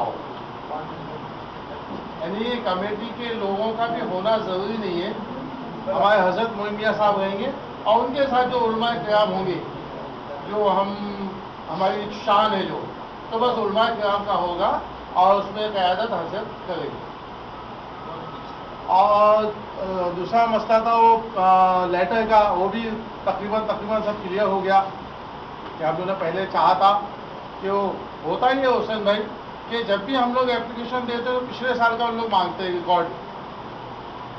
B: यानी कमेटी के लोगों का भी होना ज़रूरी नहीं है। हमारे हज़रत मोइन मियां साहब रहेंगे और उनके साथ जो उलमाए क़याम होंगे, जो हमारी शान है जो, तो बस उलमाए क़याम का होगा और उसमें क़यादत हज़रत करेगी। और दूसरा मसला था वो लेटर का, वो भी तकरीबन सब क्लियर हो गया कि हम लोगों ने पहले चाहा था कि वो होता ही है हुसैन भाई कि जब भी हम लोग एप्लीकेशन देते तो पिछले साल का हम लोग मांगते हैं रिकॉर्ड।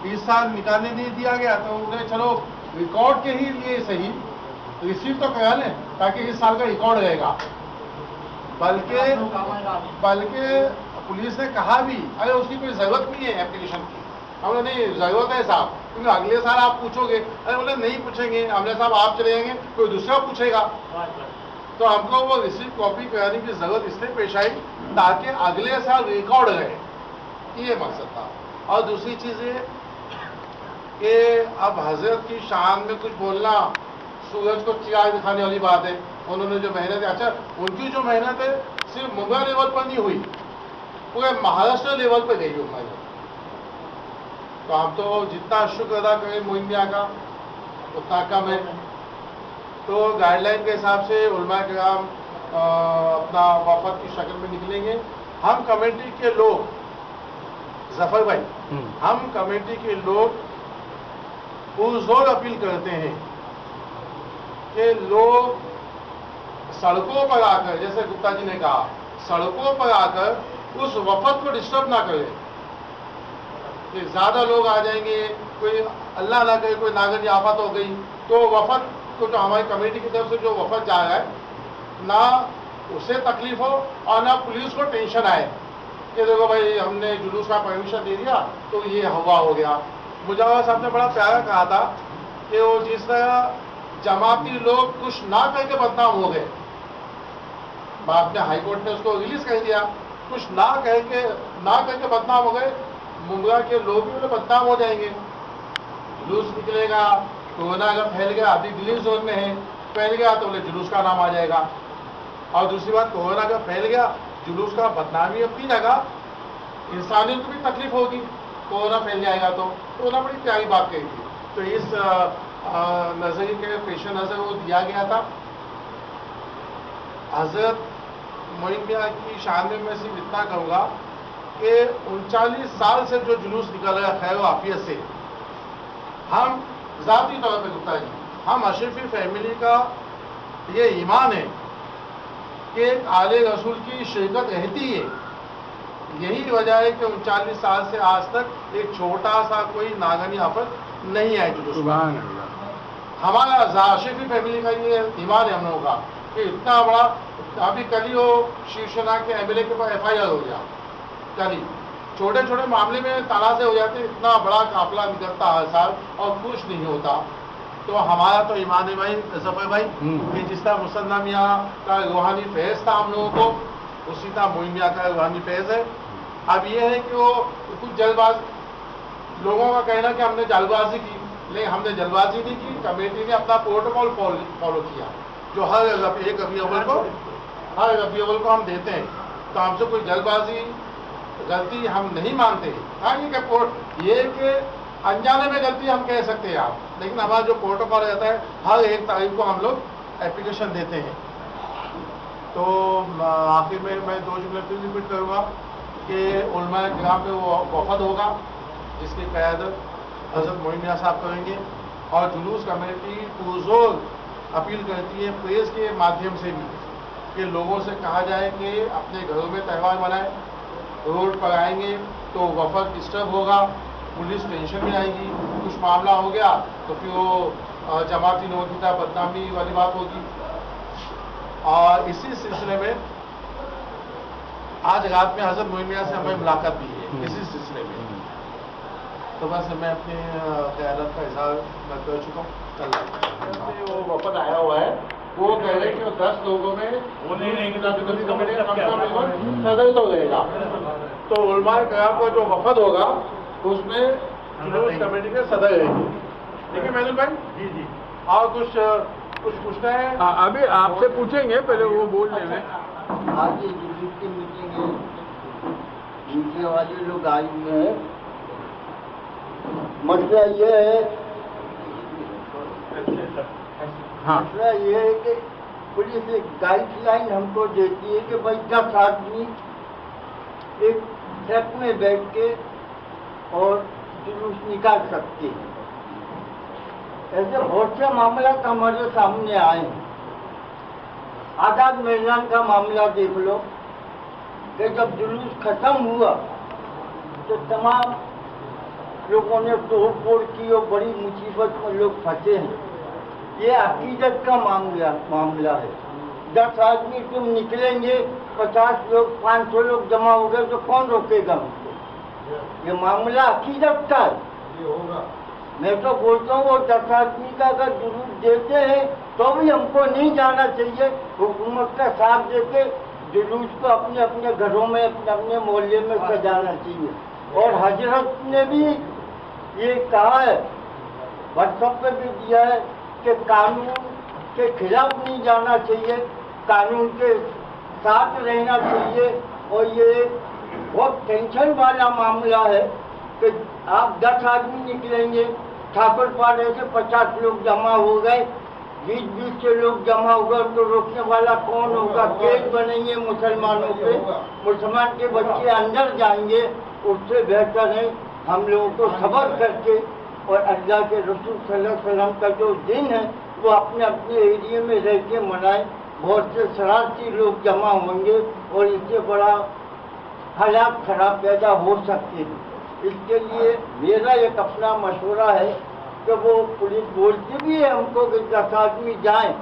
B: 20 साल निकालने नहीं दिया गया तो उन्हें चलो रिकॉर्ड के ही लिए सही रिसीव तो करा लें ताकि इस साल का रिकॉर्ड रहेगा। बल्कि पुलिस ने कहा भी अरे उसकी कोई ज़रूरत नहीं है एप्लीकेशन की। हमने नहीं, ज़रूरत है साहब, क्योंकि अगले साल आप पूछोगे। अरे बोले नहीं पूछेंगे, हमने साहब आप चले जाएंगे कोई दूसरा पूछेगा। तो हमको वो रिसीव कॉपी कराने की ज़रूरत इसलिए पेश आई ताकि अगले साल रिकॉर्ड रहे, ये मकसद था। और दूसरी चीज़ ये कि अब हजरत की शान में कुछ बोलना सूरज को चिराग दिखाने वाली बात है। उन्होंने जो मेहनत है, अच्छा उनकी जो मेहनत है सिर्फ मुंबई लेवल पर नहीं हुई, पूरे महाराष्ट्र लेवल पर गई उनकी। तो हम तो जितना शुक्र अदा करें मोइन मियां का उतना कम है। तो गाइडलाइन के हिसाब से उलमाए किराम अपना वफद की शक्ल में निकलेंगे। हम कमेटी के लोग, जफर भाई, हम कमेटी के लोग पुरजोर अपील करते हैं कि लोग सड़कों पर आकर, जैसे गुप्ता जी ने कहा, सड़कों पर आकर उस वफद को डिस्टर्ब ना करें कि ज़्यादा लोग आ जाएंगे, कोई अल्लाह ना करे कोई नागरिक आफत हो गई तो वफद को, जो हमारी कमेटी की तरफ से जो वफद जा रहा है, ना उसे तकलीफ हो और ना पुलिस को टेंशन आए कि देखो भाई हमने जुलूस का परमिशन दे दिया तो ये हवा हो गया। मुजावर साहब ने बड़ा प्यारा कहा था कि वो जिस तरह जमाती लोग कुछ ना करके बदनाम हो गए, बाद में हाईकोर्ट ने उसको रिलीज कर दिया, कुछ ना करके बदनाम हो गए, मुंबई के लोग भी बदनाम हो जाएंगे। जुलूस निकलेगा, कोरोना अगर फैल गया, अभी ग्रीन जोन में है, फैल गया तो बोले जुलूस का नाम आ जाएगा। और दूसरी बात, कोरोना अगर फैल गया, जुलूस का बदनामी अपनी जगह, इंसानियत को भी तकलीफ होगी, कोरोना फैल जाएगा तो ना बड़ी प्यारी बात कही थी। तो इस नजरिए के पेश नज़र वो दिया गया था। हजरत मोइन मियाँ की शान में मैं सिर्फ इतना कहूँगा कि 39 साल से जो जुलूस निकल रहा है खैर आफियत से, हम ज़ाती तौर पर गुप्ता जी, हम अशरफी फैमिली का ये ईमान है कि एक आले रसूल की शिरकत रहती है। यही वजह है कि 39 साल से आज तक एक छोटा सा कोई नागनी आफत नहीं आई जुलूस। हमारा अशरफी फैमिली का ये ईमान है हम लोगों का कि इतना बड़ा, अभी कल ही वो शिवसेना के एमएलए के पास FIR हो गया, कल ही छोटे छोटे मामले में तनाज़े हो जाते, इतना बड़ा काफिला निकलता हर साल और कुछ नहीं होता। तो हमारा तो ईमान है भाई जफर भाई कि जिस तरह मुसन्ना मियाँ का रूहानी फैज़ था हम लोगों को, उसी तरह मोइन मियाँ का रूहानी फैज़ है। अब ये है कि वो कुछ जल्दबाज लोगों का कहना कि हमने जल्दबाजी की, लेकिन हमने जल्दबाजी नहीं की, कमेटी ने अपना प्रोटोकॉल फॉलो किया जो हर एक रबी अव्वल को हम देते हैं। तो हमसे कोई जल्दबाजी गलती हम नहीं मानते। हाँ, ये कि अनजाने में गलती हम कह सकते हैं आप, लेकिन हमारा जो प्रोटोकॉल रहता है हर 1 तारीख को हम लोग एप्लीकेशन देते हैं। तो आखिर में मैं 2 जुमले फिर रिपीट करूँगा कि उलमा किराम पे वो वफद होगा जिसकी क़यादत हज़रत मोइन मियाँ साहब करेंगे, और जुलूस कमेटी पुरज़ोर अपील करती है प्रेस के माध्यम से भी कि लोगों से कहा जाए कि अपने घरों में त्यौहार मनाएं। रोड पर आएंगे तो वफद डिस्टर्ब होगा, पुलिस टेंशन में आएगी, कुछ मामला हो गया तो फिर वो जमाती नोटिता बदनामी वाली बात होगी। और इसी सिलसिले में आज रात में हज़रत मोइन मियाँ से हमें मुलाकात भी है इसी सिलसिले में। तो बस मैं अपनी क़यादत का इज़हार कर चुका हूँ। कल वो वफद आया हुआ है, वो कह रहे हैं कि 10 लोगों में वो नहीं रहेंगे, सदर तो रहेगा। तो उलमा किराम का जो वफद होगा उसमें जुलूस कमेटी के सदर रहेंगे। ठीक है महदूद भाई? जी जी। और कुछ पूछना है?
D: अभी आपसे पूछेंगे, पहले वो बोल रहे हैं।
G: आज ये जुलूस की मीटिंग है, मीडिया वाले लोग आए हुए हैं। मसला ये है, मसला ये है कि पुलिस एक गाइडलाइन हमको देती है कि भाई 10 आदमी एक ट्रक में बैठ के और जुलूस निकाल सकते हैं। ऐसे बहुत से मामला हमारे सामने आए हैं। आज़ाद मैदान का मामला देख लो कि जब जुलूस खत्म हुआ तो तमाम लोगों ने तोड़ फोड़ की और बड़ी मुसीबत में लोग फंसे हैं। ये अकीदत का मामला है। 10 आदमी तुम निकलेंगे, 50 लोग 500 लोग जमा हो गए तो कौन रोकेगा उनको? ये मामला अकीदत का है। मैं तो बोलता हूँ वो 10 आदमी का अगर जुलूस देते हैं तो भी हमको नहीं जाना चाहिए। हुकूमत का साथ देके जुलूस को अपने अपने घरों में, अपने अपने मोहल्ले में सजाना चाहिए। और हजरत ने भी ये कहा है, व्हाट्सएप पे भी दिया है कि कानून के खिलाफ नहीं जाना चाहिए, कानून के साथ रहना चाहिए। और ये बहुत टेंशन वाला मामला है कि आप 10 आदमी निकलेंगे, ठाकुरपाड़े से 50 लोग जमा हो गए, 20-20 से लोग जमा हो गए तो रोकने वाला कौन होगा? केस बनेंगे मुसलमानों पे, मुसलमान के बच्चे अंदर जाएंगे। उससे बेहतर है हम लोगों को सब्र करके और अल्लाह के रसूल सल्लल्लाहु अलैहि वसल्लम का जो दिन है वो अपने अपने एरिया में रह के मनाएं। बहुत से शरारती लोग जमा होंगे और इससे बड़ा हालात खराब पैदा हो सकते हैं। इसके लिए मेरा एक अपना मशवरा है कि वो पुलिस बोलती भी है हमको कि 10 आदमी जाएं,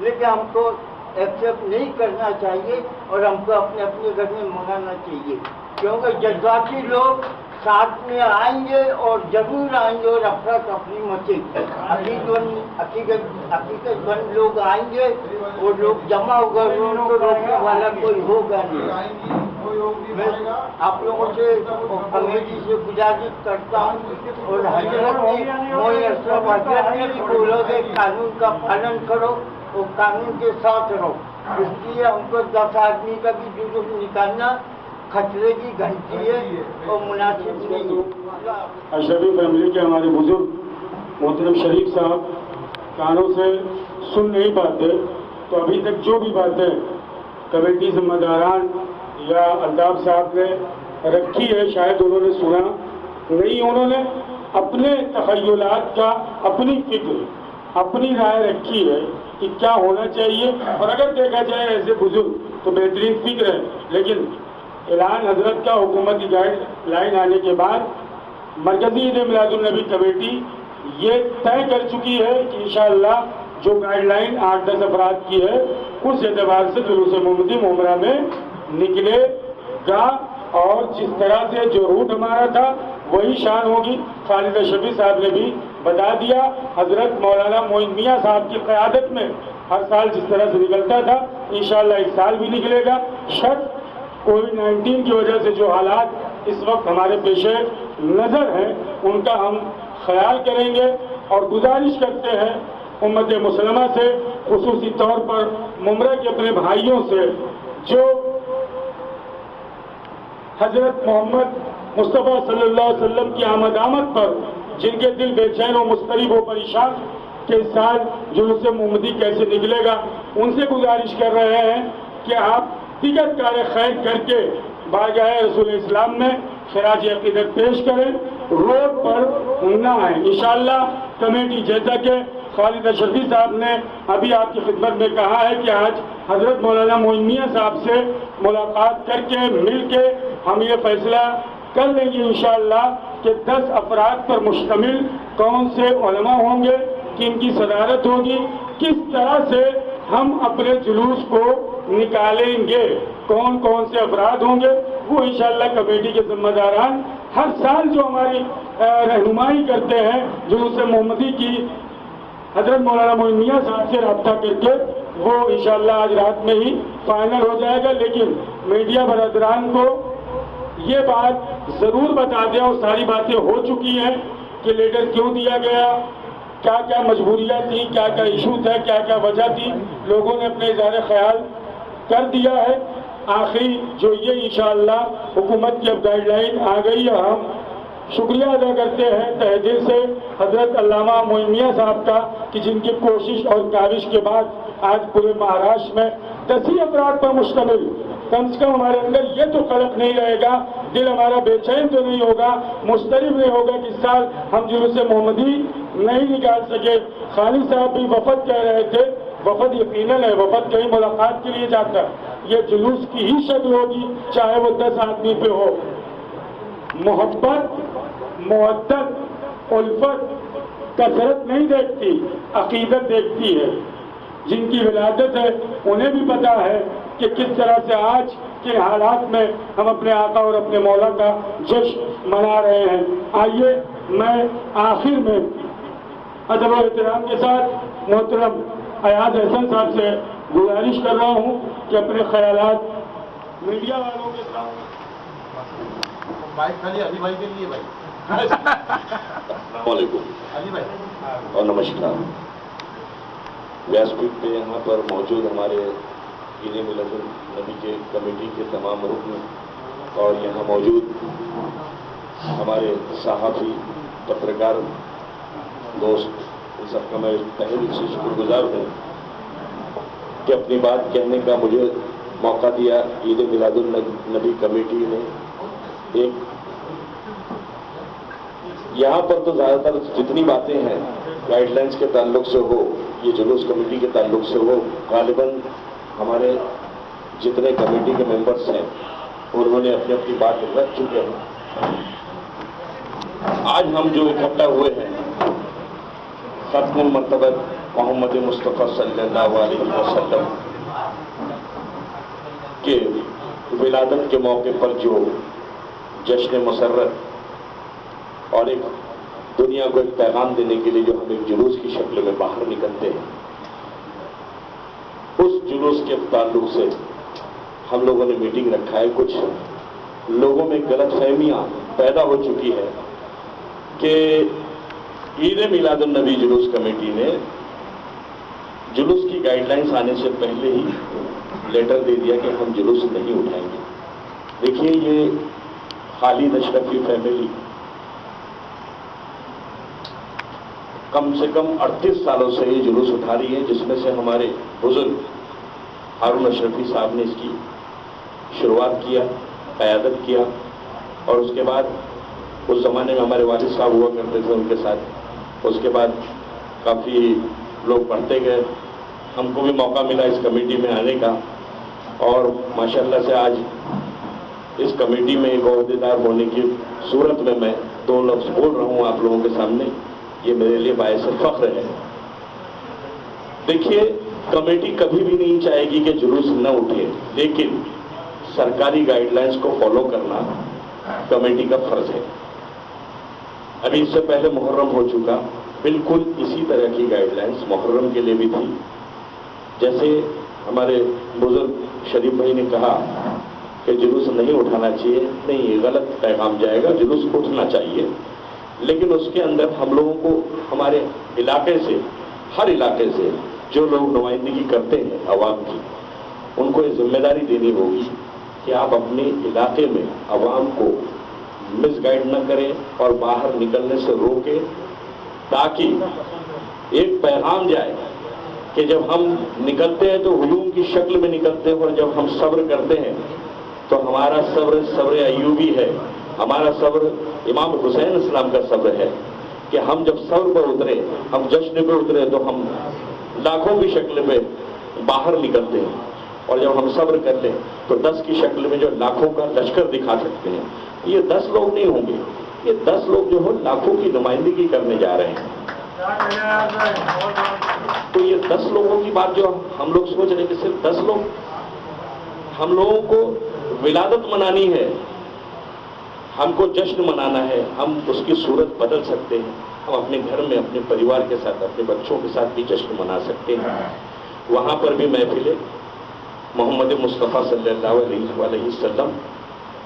G: लेकिन हमको एक्सेप्ट नहीं करना चाहिए और हमको अपने अपने घर में मंगाना चाहिए, क्योंकि जज्बाती लोग साथ में आएंगे और जरूर आएंगे और अफरा तफरी मचेगी। हकीकतमंद लोग आएंगे और लोग जमा होकर उनको रोकने वाला कोई होगा नहीं। मैं आप लोगों से कमेटी से गुजारिश करता हूँ और हजरत के बोलो के कानून का पालन करो और कानून के साथ रहो। इसलिए हमको 10 आदमी का भी जुलूस निकालना खतरे की घंटी है और मुनासिब नहीं।
A: अशरफी फैमिली के हमारे बुजुर्ग मोहतरम शरीफ साहब कानों से सुन नहीं पाते, तो अभी तक जो भी बातें कमेटी जिम्मेदारान या अल्ताफ साहब ने रखी है शायद उन्होंने सुना नहीं। उन्होंने अपने तखय्युलात का अपनी फिक्र, अपनी राय रखी है कि क्या होना चाहिए। और अगर देखा जाए ऐसे बुजुर्ग तो बेहतरीन फिक्र है, लेकिन ऐलान हजरत का हुकूमती गाइडलाइन आने के बाद मरकजी ईद मिलादुन्नबी कमेटी ये तय कर चुकी है कि इंशाअल्लाह जो गाइडलाइन 8-10 अफराद की है उस एतबार से जुलूस मोहम्मदी मुमरा में निकलेगा। और जिस तरह से जो रूट हमारा था वही शान होगी। खालिद शफी साहब ने भी बता दिया, हजरत मौलाना मोइन मियाँ साहब की क़यादत में हर साल जिस तरह से निकलता था इंशाअल्लाह इस साल भी निकलेगा। शर्त कोविड-19 की वजह से जो हालात इस वक्त हमारे पेशे नज़र हैं उनका हम ख्याल करेंगे और गुजारिश करते हैं उम्मत मुसलमा से, खुसूसी तौर पर मुमरा के अपने भाइयों से जो हजरत मोहम्मद मुस्तफ़ा सल्लल्लाहु अलैहि वसल्लम की आमद पर जिनके दिल बेचैन और मुस्तरिब और परेशान के साथ जुलूस मोहम्मदी कैसे निकलेगा, उनसे गुजारिश कर रहे हैं कि आप दिगर कार्य खैर करके बारगाह रसूल इस्लाम में खिराज अक़ीदत पेश करें, रोड पर न आए। इंशाअल्लाह कमेटी जैसा कि खालिद शफी साहब ने अभी आपकी खिदमत में कहा है कि आज हजरत मौलाना मोइन मियाँ साहब से मुलाकात करके मिल के हम ये फैसला कर लेंगे इंशाअल्लाह कि 10 अफराद पर मुश्तमिल कौन से उलमा होंगे, किनकी सदारत होगी, किस तरह से हम अपने जुलूस को निकालेंगे, कौन कौन से अफराद होंगे, वो इंशाअल्लाह कमेटी के जिम्मेदारान हर साल जो हमारी रहनुमाई करते हैं जुलूस मोहम्मदी की हजरत मौलाना मोइन मियाँ साहब से रब्ता करके वो इंशाअल्लाह आज रात में ही फाइनल हो जाएगा। लेकिन मीडिया बरदरान को ये बात ज़रूर बता दें और सारी बातें हो चुकी हैं कि लेटर क्यों दिया गया, क्या क्या मजबूरियाँ थी, क्या क्या इशू था, क्या क्या वजह थी, लोगों ने अपने इज़हार ख्याल कर दिया है। आखिरी जो ये इंशाअल्लाह हुकूमत की अब गाइडलाइन आ गई है, हम शुक्रिया अदा करते हैं तहे दिल से हजरत अल्लामा मोइन मियाँ साहब का कि जिनकी कोशिश और काविश के बाद आज पूरे महाराष्ट्र में 10 ही अफराद पर मुश्तमिल, कम से कम हमारे अंदर ये तो कलक नहीं रहेगा, दिल हमारा बेचैन तो नहीं होगा, मुस्तरिब नहीं होगा कि इस साल हम जुलूस मोहम्मदी नहीं निकाल सके। खालिद साहब भी वफद कह रहे थे, वफद यकीनन है, वफद कहीं मुलाकात के लिए जाता, ये जुलूस की ही शक्ल होगी, चाहे वो 10 आदमी पे हो। मोहब्बत, मुवद्दत, उल्फत कसरत नहीं देखती, अकीदत देखती है। जिनकी विलादत है उन्हें भी पता है कि किस तरह से आज के हालात में हम अपने आका और अपने मौला का जश्न मना रहे हैं। आइए मैं आखिर में अदब और एहतराम के साथ मोहतरम अयाज हसन साहब से गुजारिश कर रहा हूँ कि अपने ख्यालात मीडिया वालों के साथ।
B: बाइक खाली अली भाई के लिए भाई।
H: अस्सलामुअलैकुम
B: अली भाई
H: और नमस्कार। व्यासपीठ पे यहाँ पर मौजूद हमारे ईद मिलादुन्नबी के कमेटी के तमाम रुकन और यहाँ मौजूद हमारे सहाफ़ी पत्रकार दोस्त, इन सबका मैं तहे दिल से शुक्रगुजार हूँ कि अपनी बात कहने का मुझे मौका दिया। ईद मिलादुन्नबी कमेटी ने एक यहाँ पर तो ज़्यादातर जितनी बातें हैं गाइडलाइंस के ताल्लुक से हो, ये जुलूस कमेटी के ताल्लुक से हो, गालिबन हमारे जितने कमेटी के मेंबर्स हैं उन्होंने अपनी अपनी बात रख चुके हैं। आज हम जो इकट्ठा हुए हैं खत्मुल मर्तबत मोहम्मद मुस्तफ़ा सल्लल्लाहु अलैहि वसल्लम के विलादत के मौके पर जो जश्न मुसर्रत और एक दुनिया को एक पैगाम देने के लिए जो हम एक जुलूस की शक्ल में बाहर निकलते हैं, उस जुलूस के ताल्लुक से हम लोगों ने मीटिंग रखा है। कुछ लोगों में गलत फहमियाँ पैदा हो चुकी है कि ईद मिलादुन नबी जुलूस कमेटी ने जुलूस की गाइडलाइंस आने से पहले ही लेटर दे दिया कि हम जुलूस नहीं उठाएंगे। देखिए, ये खालिद अशरफी फैमिली कम से कम 38 सालों से ये जुलूस उठा रही है, जिसमें से हमारे बुजुर्ग हारून अशरफी साहब ने इसकी शुरुआत किया, क़यादत किया, और उसके बाद उस ज़माने में हमारे वालिद साहब हुआ करते थे उनके साथ। उसके बाद काफ़ी लोग बढ़ते गए, हमको भी मौका मिला इस कमेटी में आने का, और माशाअल्लाह से आज इस कमेटी में एक अहदेदार होने की सूरत में मैं 2 लफ्ज़ बोल रहा हूँ आप लोगों के सामने। ये मेरे लिए बायस फख्र है। देखिए, कमेटी कभी भी नहीं चाहेगी कि जुलूस न उठे, लेकिन सरकारी गाइडलाइंस को फॉलो करना कमेटी का फर्ज है। अभी इससे पहले मुहर्रम हो चुका, बिल्कुल इसी तरह की गाइडलाइंस मुहर्रम के लिए भी थी। जैसे हमारे बुजुर्ग शरीफ भाई ने कहा कि जुलूस नहीं उठाना चाहिए, नहीं, ये गलत पैगाम जाएगा, जुलूस उठना चाहिए। लेकिन उसके अंदर हम लोगों को हमारे इलाके से, हर इलाके से जो लोग नुमाइंदगी करते हैं अवाम की, उनको ये जिम्मेदारी देनी होगी कि आप अपने इलाके में अवाम को मिसगाइड न करें और बाहर निकलने से रोकें, ताकि एक पैगाम जाए कि जब हम निकलते हैं तो हुजूम की शक्ल में निकलते हैं, और जब हम सब्र करते हैं तो हमारा सब्र सब्र अय्यूबी है, हमारा सब्र इमाम हुसैन इस्लाम का सब्र है कि हम जब सब्र पर उतरे, हम जश्न पे उतरे, तो हम लाखों की शक्ल में बाहर निकलते हैं, और जब हम सब्र करते हैं तो 10 की शक्ल में जो लाखों का लश्कर दिखा सकते हैं। ये 10 लोग नहीं होंगे, ये 10 लोग जो हो लाखों की नुमाइंदगी करने जा रहे हैं। तो ये 10 लोगों की बात जो हम लोग सोच रहे हैं कि सिर्फ 10 लोग, हम लोगों को विलादत मनानी है, हमको जश्न मनाना है, हम उसकी सूरत बदल सकते हैं। हम अपने घर में अपने परिवार के साथ, अपने बच्चों के साथ भी जश्न मना सकते हैं। वहाँ पर भी महफिल मोहम्मद मुस्तफ़ा सल्लल्लाहु अलैहि वसल्लम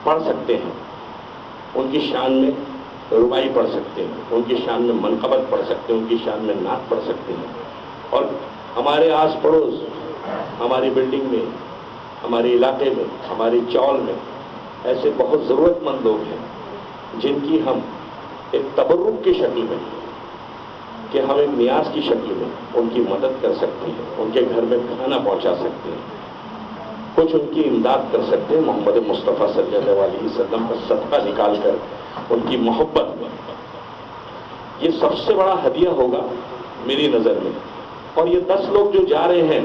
H: पढ़ सकते हैं, उनकी शान में रुबाई पढ़ सकते हैं, उनकी शान में मनक़बत पढ़ सकते हैं, उनकी शान में नात पढ़ सकते हैं। और हमारे आस पड़ोस, हमारी बिल्डिंग में, हमारे इलाके में, हमारी चौल में ऐसे बहुत ज़रूरतमंद लोग हैं जिनकी हम एक तबर्रुक की शक्ल में, कि हम एक नियाज की शक्ल में उनकी मदद कर सकते हैं, उनके घर में खाना पहुंचा सकते हैं, कुछ उनकी इमदाद कर सकते हैं। मोहम्मद मुस्तफ़ा सल्लल्लाहु अलैहि वसल्लम का सदका निकाल कर उनकी मोहब्बत, ये सबसे बड़ा हदिया होगा मेरी नज़र में। और ये 10 लोग जो जा रहे हैं,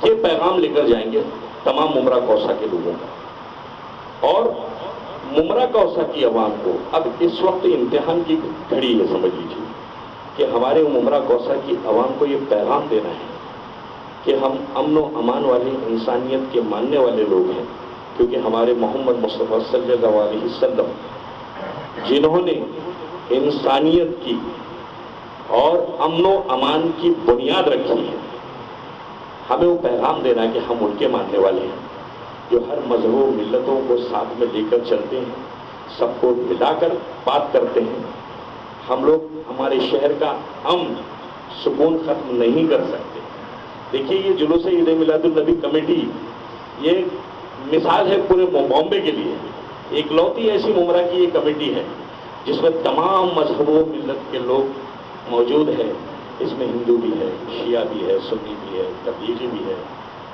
H: ये पैगाम लेकर जाएंगे तमाम मुमरा कौसा के लोगों का। और मुमरा कौसा की आवाम को अब इस वक्त इम्तिहान की घड़ी है, समझ लीजिए कि हमारे मुमरा कौसा की आवाम को ये पैगाम देना है कि हम अमन व अमान वाले, इंसानियत के मानने वाले लोग हैं, क्योंकि हमारे मोहम्मद मुस्तफ़ा सल्लल्लाहु अलैहि वसल्लम जिन्होंने इंसानियत की और अमन व अमान की बुनियाद रखी है, हमें वो पैगाम देना है कि हम उनके मानने वाले हैं जो हर मजहबों मिल्लतों को साथ में लेकर चलते हैं, सबको मिलाकर बात करते हैं। हम लोग हमारे शहर का अमन सुकून खत्म नहीं कर सकते। देखिए, ये जुलूस ईद मिलादुन नबी कमेटी ये मिसाल है पूरे बॉम्बे के लिए, इकलौती ऐसी मुमरा की ये कमेटी है जिसमें तमाम मजहबों मिल्लत के लोग मौजूद हैं। इसमें हिंदू भी है, शिया भी है, सुन्नी भी है, तबलीगी भी है,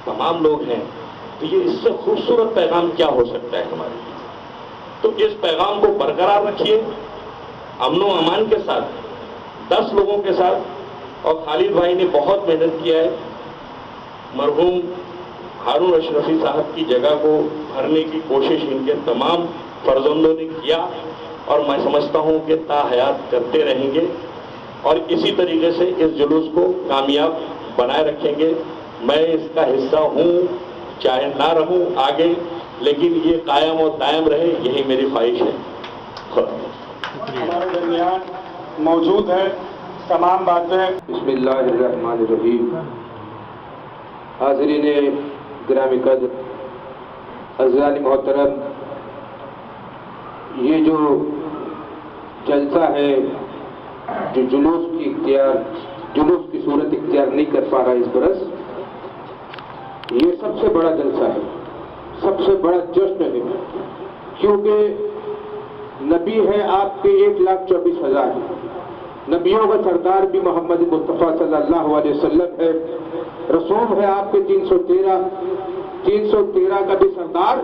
H: तमाम लोग हैं। तो ये इससे खूबसूरत पैगाम क्या हो सकता है हमारे लिए। तो इस पैगाम को बरकरार रखिए अमन व अमान के साथ, 10 लोगों के साथ। और खालिद भाई ने बहुत मेहनत किया है, मरहूम हारून अशरफी साहब की जगह को भरने की कोशिश इनके तमाम फर्जंदों ने किया, और मैं समझता हूँ कि ताहयात करते रहेंगे और इसी तरीके से इस जुलूस को कामयाब बनाए रखेंगे। मैं इसका हिस्सा हूँ, चाहे ना रहूँ आगे, लेकिन ये कायम और दायम रहे, यही मेरी ख्वाहिश है।
A: हमारे दरमियान मौजूद है तमाम बातें।
I: बिस्मिल्लाहिर्रहमानिर्रहीम। हाज़रीन ग्रामी कद्र अज़रानी मोहतरम, ये जो जलसा है, जो जुलूस की सूरत इख्तियार नहीं कर पा रहा इस बरस, ये सबसे बड़ा जलसा है, सबसे बड़ा जश्न है, क्योंकि नबी है आपके 1,24,000, नबियों का सरदार भी मोहम्मद मुस्तफ़ा सल्लल्लाहु अलैहि वसल्लम है, रसूल है आपके 313 का भी सरदार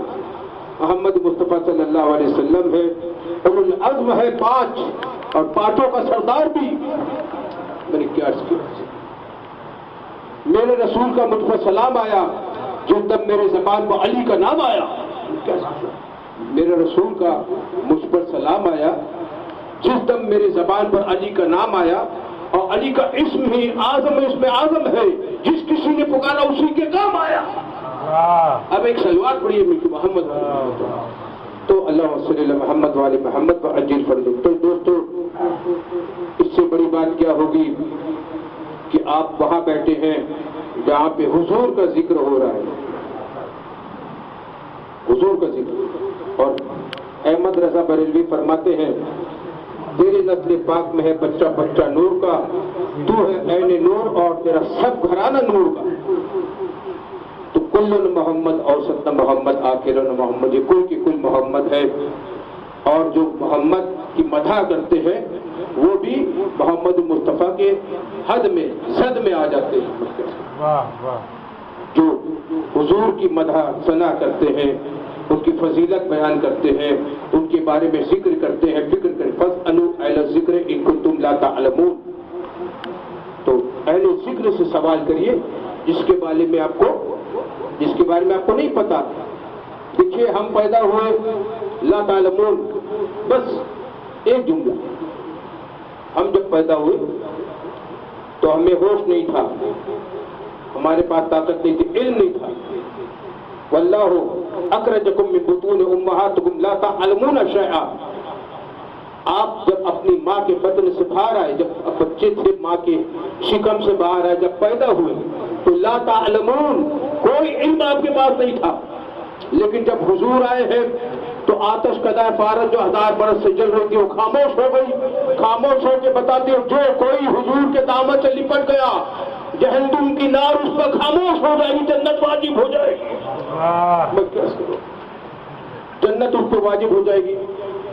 I: मोहम्मद मुस्तफ़ा सल्लल्लाहु अलैहि वसल्लम है, उलुल अज़्म है 5 और 5 का सरदार भी। मैंने क्या अर्ज़ किया, मेरे रसूल का मुझ पर सलाम आया जिस दम मेरे ज़बान पर अली का नाम आया। मेरे रसूल का मुझ पर सलाम आया जिस दम मेरे ज़बान पर अली का नाम आया, और अली का इस्म ही आज़म है, जिस किसी ने पुकारा उसी के काम आया। अब एक सलवात पढ़िए मिलके मोहम्मद, तो अल्लाह सल्लल्लाहु मोहम्मद वाले मोहम्मद पर अजीर फर्द। तो दोस्तों, इससे बड़ी बात क्या होगी कि आप वहां बैठे हैं जहां पे हुजूर का जिक्र हो रहा है, हुजूर का जिक्र। और अहमद रजा बरेलवी फरमाते हैं, तेरी नस्ल पाक में है बच्चा बच्चा नूर का, तू है ऐने नूर और तेरा सब घराना नूर का। तो कुल्लुन मोहम्मद औसत मोहम्मद आखिरन मोहम्मद, ये कुल की कुल मोहम्मद है। और जो मोहम्मद की मदह करते हैं वो भी मोहम्मद मुस्तफ़ा के हद में सद में आ जाते हैं। जो हुजूर की मदह सना करते हैं, उनकी फजीलत बयान करते हैं, उनके बारे में जिक्र करते हैं, फिक्र करें। फस्अलू अहल ज़िक्र इन कुंतुम ला तअलमून। तो अहल ज़िक्र से सवाल करिए जिसके बारे में आपको नहीं पता। देखिए, हम पैदा हुए ला तअलमून, बस एक जुमला, हम जब पैदा हुए तो हमें होश नहीं था, हमारे पास ताकत नहीं थी, इल्म नहीं था। वल्लाहु अखरजकुम मिन बुतून उम्महातिकुम ला तअलमून शैआ। आप जब अपनी माँ के बदन से बाहर आए, जब बच्चे थे माँ के शिकम से बाहर आए, जब पैदा हुए तो ला तअलमून, कोई इल्म आपके पास नहीं था। लेकिन जब हुजूर आए हैं तो आतश कदा फारत जो 1000 बरस से जल रही थी वो खामोश हो गई। खामोश होकर बताती हो, जो कोई हुजूर के दामन से लिपट गया, जहन्नुम की नार उस पर खामोश हो जाएगी, जन्नत वाजिब हो जाएगी। जन्नत उस पर वाजिब हो जाएगी।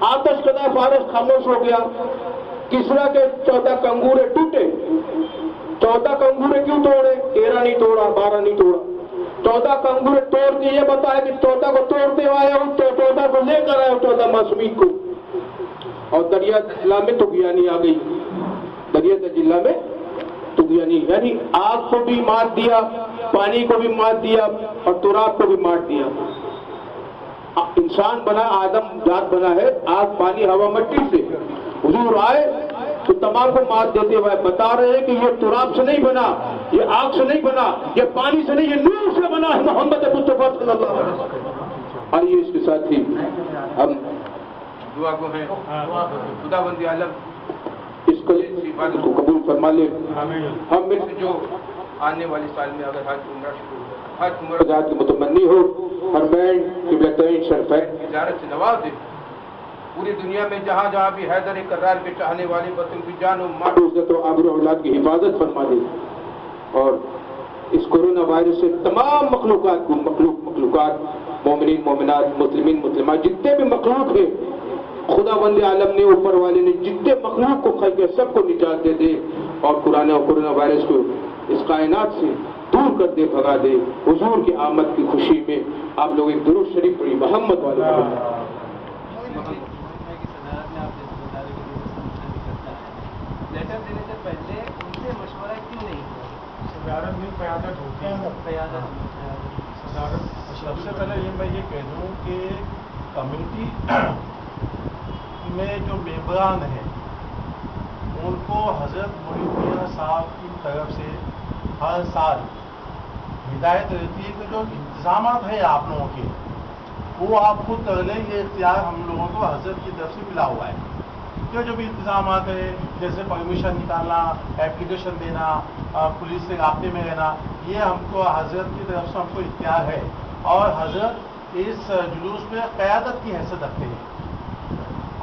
I: आतश कदा फारस खामोश हो गया। किसरा के 14 कंगूरे टूटे। 14 कंगूरे क्यों तोड़े? 13 नहीं तोड़ा, 12 नहीं तोड़ा। 14 कंगूरे तोड़ के ये बताया कि 14 को तोड़ते आया हूं, तो 14 को लेकर आया 14 मासूमी को। और दरिया जिला में तुगयानी आ गई। दरिया जिला में तुगयानी, यानी आग को भी मार दिया, पानी को भी मार दिया और तुराब को भी मार दिया। इंसान बना, आदम जात बना है आग पानी हवा मिट्टी से। हुजूर आए तो तमाम को मार देते हुए बता रहे हैं कि ये तुराब से नहीं बना, ये आग से नहीं बना, ये पानी से नहीं, ये नूर से बना है मोहम्मद मुस्तफा सल्लल्लाहु अलैहि वसल्लम। आइए इसके साथ ही हम
D: दुआ को है खुदाबंदी आलम
I: इस इबादत को कबूल फरमा ले। हम में से
D: जो आने वाले साल में अगर हज उम्रा शुरू हो, हज उम्र
I: की मुतमन्नी हो, हरमैन क़िबलतैन शरीफैन
D: की ज़ियारत से नवाज दे। पूरी दुनिया में जहाँ जहाँ भी हैदर करार के चाहने वाले वतन की जान और माल
I: इज्जत और आबरू औलाद की हिफाजत फरमा दे। और इस कोरोना वायरस से तमाम मखलूकात को, मखलूकात मोमिनीन मोमिनात, मुस्लिमीन मुस्लिमात, जितने भी मखलूक हैं, खुदाबंद आलम ने, ऊपर वाले ने जितने मखलूक को खल के सबको निजात दे दे और कोरोना वायरस को इस कायनात से दूर कर दे, भगा दे। हुजूर की आमद की खुशी में आप लोग एक दुरूद शरीफ पढ़ी मोहम्मद वाले।
J: लेटर देने से पहले उनसे मशवरा क्यों नहीं?
K: सदारत में क़यादत होती है। सबसे पहले मैं ये कह दूँ कि कम्युनिटी में जो मेंबरान हैं उनको हज़रत मोहिउद्दीन साहब की तरफ से हर साल हिदायत रहती है कि जो इंतज़ामात है आप लोगों के वो आप खुद कर लें। ये इख्तियार हम लोगों को हज़रत की तरफ से मिला हुआ है। के जो भी इंतजाम हैं, जैसे परमिशन निकालना, एप्लीकेशन देना, पुलिस से राब्ते में रहना, ये हमको हजरत की तरफ से हमको इख्तियार है और हजरत इस जुलूस में क़यादत की हैसियत रखते हैं।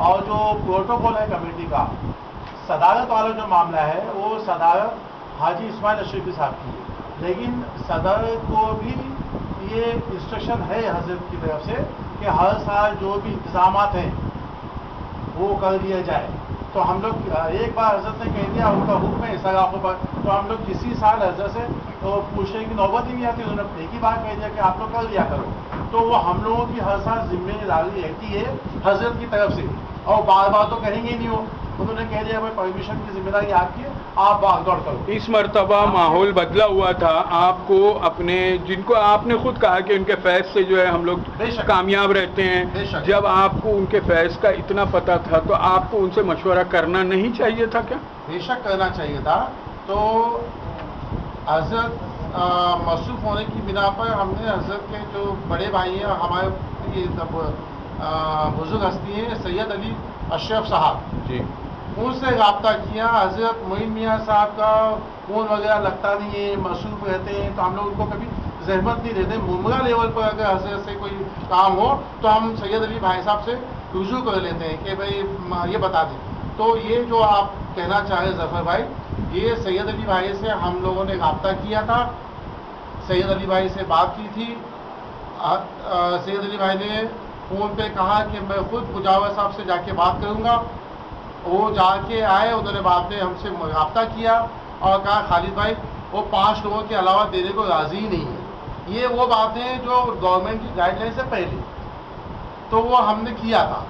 K: और जो प्रोटोकॉल है कमेटी का, सदारत वाला जो मामला है वो सदारत हाजी इस्माइल अशरफी साहब की है, लेकिन सदर को भी ये इंस्ट्रक्शन है हजरत की तरफ से कि हर साल जो भी इंतजाम हैं वो कर दिया जाए। तो हम लोग एक बार हजरत ने कह दिया, उनका हुक्म है इस इलाकों पर, तो हम लोग किसी साल हजरत से तो पूछने की नौबत ही नहीं आती, उन्होंने एक ही बार कह दिया कि आप लोग कर दिया करो। तो वो हम लोगों की हर साल जिम्मेदारी रहती है हजरत की तरफ से, और बार बार तो कहेंगे ही नहीं वो, उन्होंने कह दिया भाई परमिशन की जिम्मेदारी आपकी है, आप भाग दौड़ करो।
A: इस मर्तबा माहौल बदला हुआ था, आपको अपने जिनको आपने खुद कहा कि उनके फैज़ से जो है हम लोग कामयाब रहते हैं, जब आपको उनके फैज़ का इतना पता था तो आपको उनसे मशवरा करना नहीं चाहिए था क्या?
B: बेशक करना चाहिए था। तो हजरत मसरूफ होने की बिना पर हमने हजरत के जो बड़े भाई हैं, हमारे ये बुजुर्ग हस्ती हैं सैयद अली अशरफ साहब
A: जी,
B: उनसे रब्ता किया। हजरत मोइन मियाँ साहब का फ़ोन वगैरह लगता नहीं है, मसरूफ रहते हैं, तो हम लोग उनको कभी जहमत नहीं देते। मुमरा लेवल पर अगर हजरत से कोई काम हो तो हम सैयद अली भाई साहब से रुजू कर लेते हैं कि भाई ये बता दें। तो ये जो आप कहना चाह रहे जफ़र भाई, ये सैयद अली भाई से हम लोगों ने रब्ता किया था, सैयद अली भाई से बात की थी। सैयद अली भाई ने फ़ोन पे कहा कि मैं खुद मुजावर साहब से जाके बात करूँगा। वो जाके आए, उन्होंने बाद में हमसे रब्ता किया और कहा खालिद भाई वो 5 लोगों के अलावा देने को राज़ी ही नहीं है। ये वो बातें जो गवर्नमेंट की गाइडलाइन से पहले तो वो हमने किया था।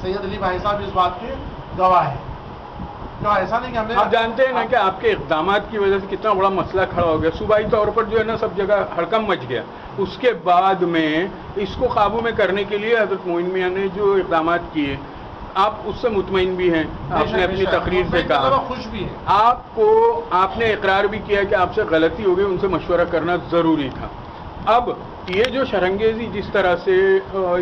B: सैयद अली भाई साहब इस बात के गवाह हैं। तो ऐसा नहीं कि हमने,
A: आप जानते हैं ना कि आपके इक़दामात की वजह से कितना बड़ा मसला खड़ा हो गया, सूबाई तौर पर जो है ना सब जगह हड़कंप मच गया। उसके बाद में इसको काबू में करने के लिए हज़रत मोइन मियाँ ने जो इक़दामात किए, आप उससे मुतमईन भी हैं, आपने अपनी तकरीर से कहा,
B: खुश भी है।
A: आपने इकरार भी किया कि आपसे गलती हो गई, उनसे मशवरा करना ज़रूरी था। अब ये जो शरंगेज़ी जिस तरह से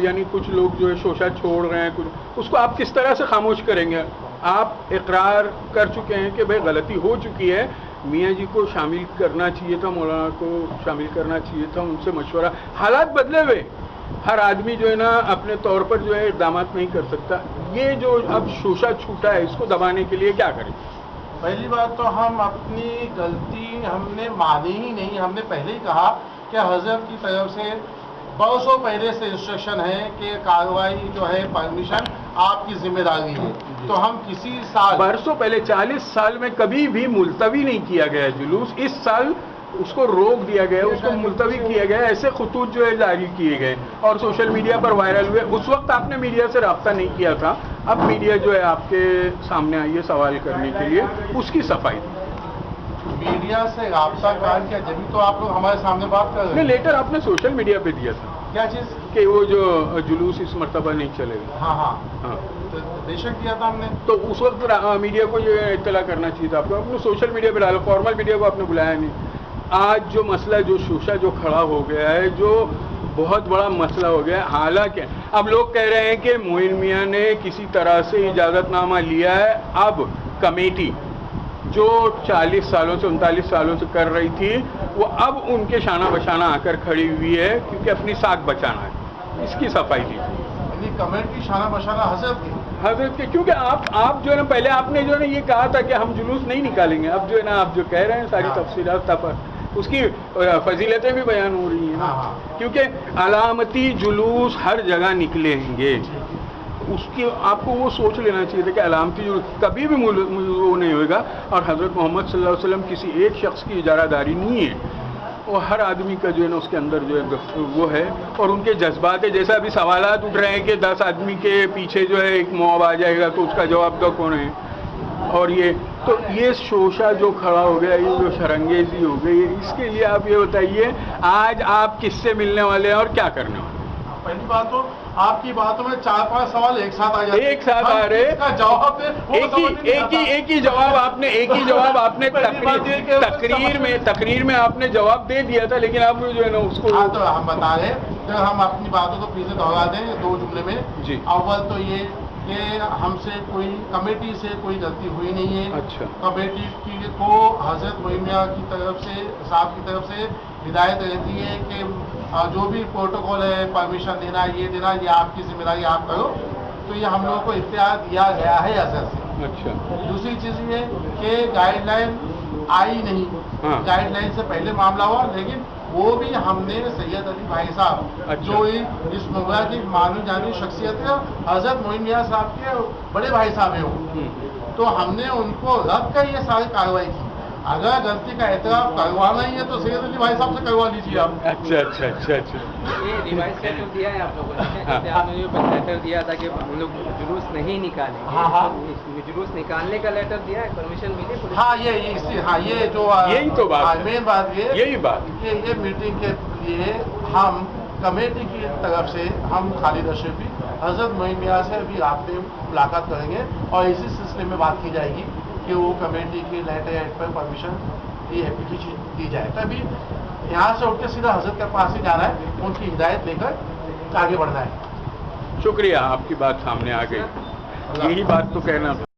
A: यानी कुछ लोग जो है शोशा छोड़ रहे हैं, कुछ उसको आप किस तरह से खामोश करेंगे? आप इकरार कर चुके हैं कि भाई गलती हो चुकी है, मियाँ जी को शामिल करना चाहिए था, मौलाना को शामिल करना चाहिए था, उनसे मशवरा। हालात बदले हुए, हर आदमी जो है ना अपने तौर पर जो है इक़दामात नहीं कर सकता। ये जो अब शोशा छूटा है, इसको दबाने के लिए क्या करें?
B: पहली बात तो हम अपनी गलती हमने मानी ही नहीं। हमने पहले ही कहा कि हजरत की तरफ से बरसों पहले से इंस्ट्रक्शन है कि कार्रवाई जो है परमिशन आपकी जिम्मेदारी है। तो हम किसी साल,
A: बरसों पहले 40 साल में कभी भी मुलतवी नहीं किया गया जुलूस, इस साल उसको रोक दिया गया, उसको मुलतवी किया गया, ऐसे खुतूत जो है जारी किए गए और सोशल मीडिया पर वायरल हुए। उस वक्त आपने मीडिया से रब्ता नहीं किया था, अब मीडिया जो है आपके सामने आई है सवाल करने के लिए, उसकी सफाई।
B: मीडिया से रब्ता कर किया जब तो आप लोग हमारे सामने बात कर रहे हैं।
A: लेटर आपने सोशल मीडिया पे दिया था,
B: क्या चीज़
A: कि वो जो जुलूस इस मरतबा नहीं चलेगा।
B: हाँ, तो बेशक दिया था हमने।
A: तो उस वक्त मीडिया को ये इत्तला करना चाहिए था आपको, आपने सोशल मीडिया पे डाला, फॉर्मल मीडिया को आपने बुलाया नहीं। आज जो मसला, जो शोशा जो खड़ा हो गया है, जो बहुत बड़ा मसला हो गया है, हालांकि अब लोग कह रहे हैं कि मोइन मियाँ ने किसी तरह से इजाज़तनामा लिया है। अब कमेटी जो 40 सालों से 39 सालों से कर रही थी, वो अब उनके शाना बशाना आकर खड़ी हुई है, क्योंकि अपनी साख बचाना है। इसकी सफाई कीजिए।
B: कमेटी शाना बशाना हजरत
A: के, क्योंकि आप जो है ना पहले आपने जो है ना ये कहा था कि हम जुलूस नहीं निकालेंगे, अब जो है ना आप जो कह रहे हैं सारी तफसीलात पर उसकी फजीलतें भी बयान हो रही हैं। क्योंकि अलामती जुलूस हर जगह निकलेंगे, उसकी आपको वो सोच लेना चाहिए था कि अलामती जुलूस कभी भी वो नहीं होगा। और हज़रत मोहम्मद सल्लल्लाहु अलैहि वसल्लम किसी एक शख्स की इजारादारी नहीं है, वो हर आदमी का जो है ना उसके अंदर जो है वो है, और उनके जज्बात है। जैसा अभी सवालात उठ रहे हैं कि 10 आदमी के पीछे जो है एक मॉब आ जाएगा तो उसका जवाब दो कौन है, और ये शोशा जो खड़ा हो गया, ये जो शरंगेज़ी हो गई, इसके लिए आप ये बताइए आज आप किससे मिलने वाले हैं और क्या करने वाले?
B: पहली बात तो आपकी बातों में 4-5 सवाल एक साथ आ जाते हैं।
A: एक साथ आ रहे,
B: जवाब
A: एक ही जवाब आपने तकरीर में आपने जवाब दे दिया था, लेकिन आप जो है ना उसको।
B: हाँ, तो हम बता रहे तो हम अपनी बातों को फिर से दोहरा दें 2 जुमले में जी। अव्वल तो ये कि हमसे कोई कमेटी से कोई गलती हुई नहीं है।
I: अच्छा।
B: कमेटी को हजरत मोइमिया की तरफ से साहब की तरफ से हिदायत रहती है कि जो भी प्रोटोकॉल है, परमिशन देना, ये आपकी जिम्मेदारी आप करो। तो ये हम लोगों को इख्तियार दिया गया है हजरत से।
I: अच्छा।
B: दूसरी चीज ये कि गाइडलाइन आई नहीं,
I: हाँ।
B: गाइडलाइन से पहले मामला हुआ, लेकिन वो भी हमने सैयद अली भाई साहब,
I: अच्छा।
B: जो इस मुगला की मानी जानी शख्सियत है, हजरत मोइन मियां साहब के बड़े भाई साहब हैं वो, तो हमने उनको रद्द कर ये सारी कार्रवाई की। अगर गलती का एतराफ करवाना ही है तो सैयद अली भाई साहब से करवा लीजिए आप।
I: अच्छा अच्छा अच्छा अच्छा।
J: ये रिवाइज लेटर दिया है आप लोगों ने,
I: हाँ।
J: जैसे आपने जो लेटर दिया था कि हम लोग जुलूस नहीं निकालेंगे।
B: हाँ, हाँ।
J: जुलूस निकालने का लेटर दिया है, परमिशन मिली पुलिस?
B: हाँ, ये जो
I: यही तो बात है।
B: मेन बात
I: यही बात
B: ये मीटिंग के लिए हम कमेटी की तरफ से हम खालिद अशरफी हजरत मोइन मियां से अभी आपसे मुलाकात करेंगे और इसी सिलसिले में बात की जाएगी कि वो कमेटी की लेटर हेड पर परमिशन की एप्लीकेशन दी जाए। तभी यहाँ से उठ के सीधा हजरत के पास ही जाना है, उनकी हिदायत लेकर आगे बढ़ना है।
I: शुक्रिया, आपकी बात सामने आ गई। यही बात तो कहना था।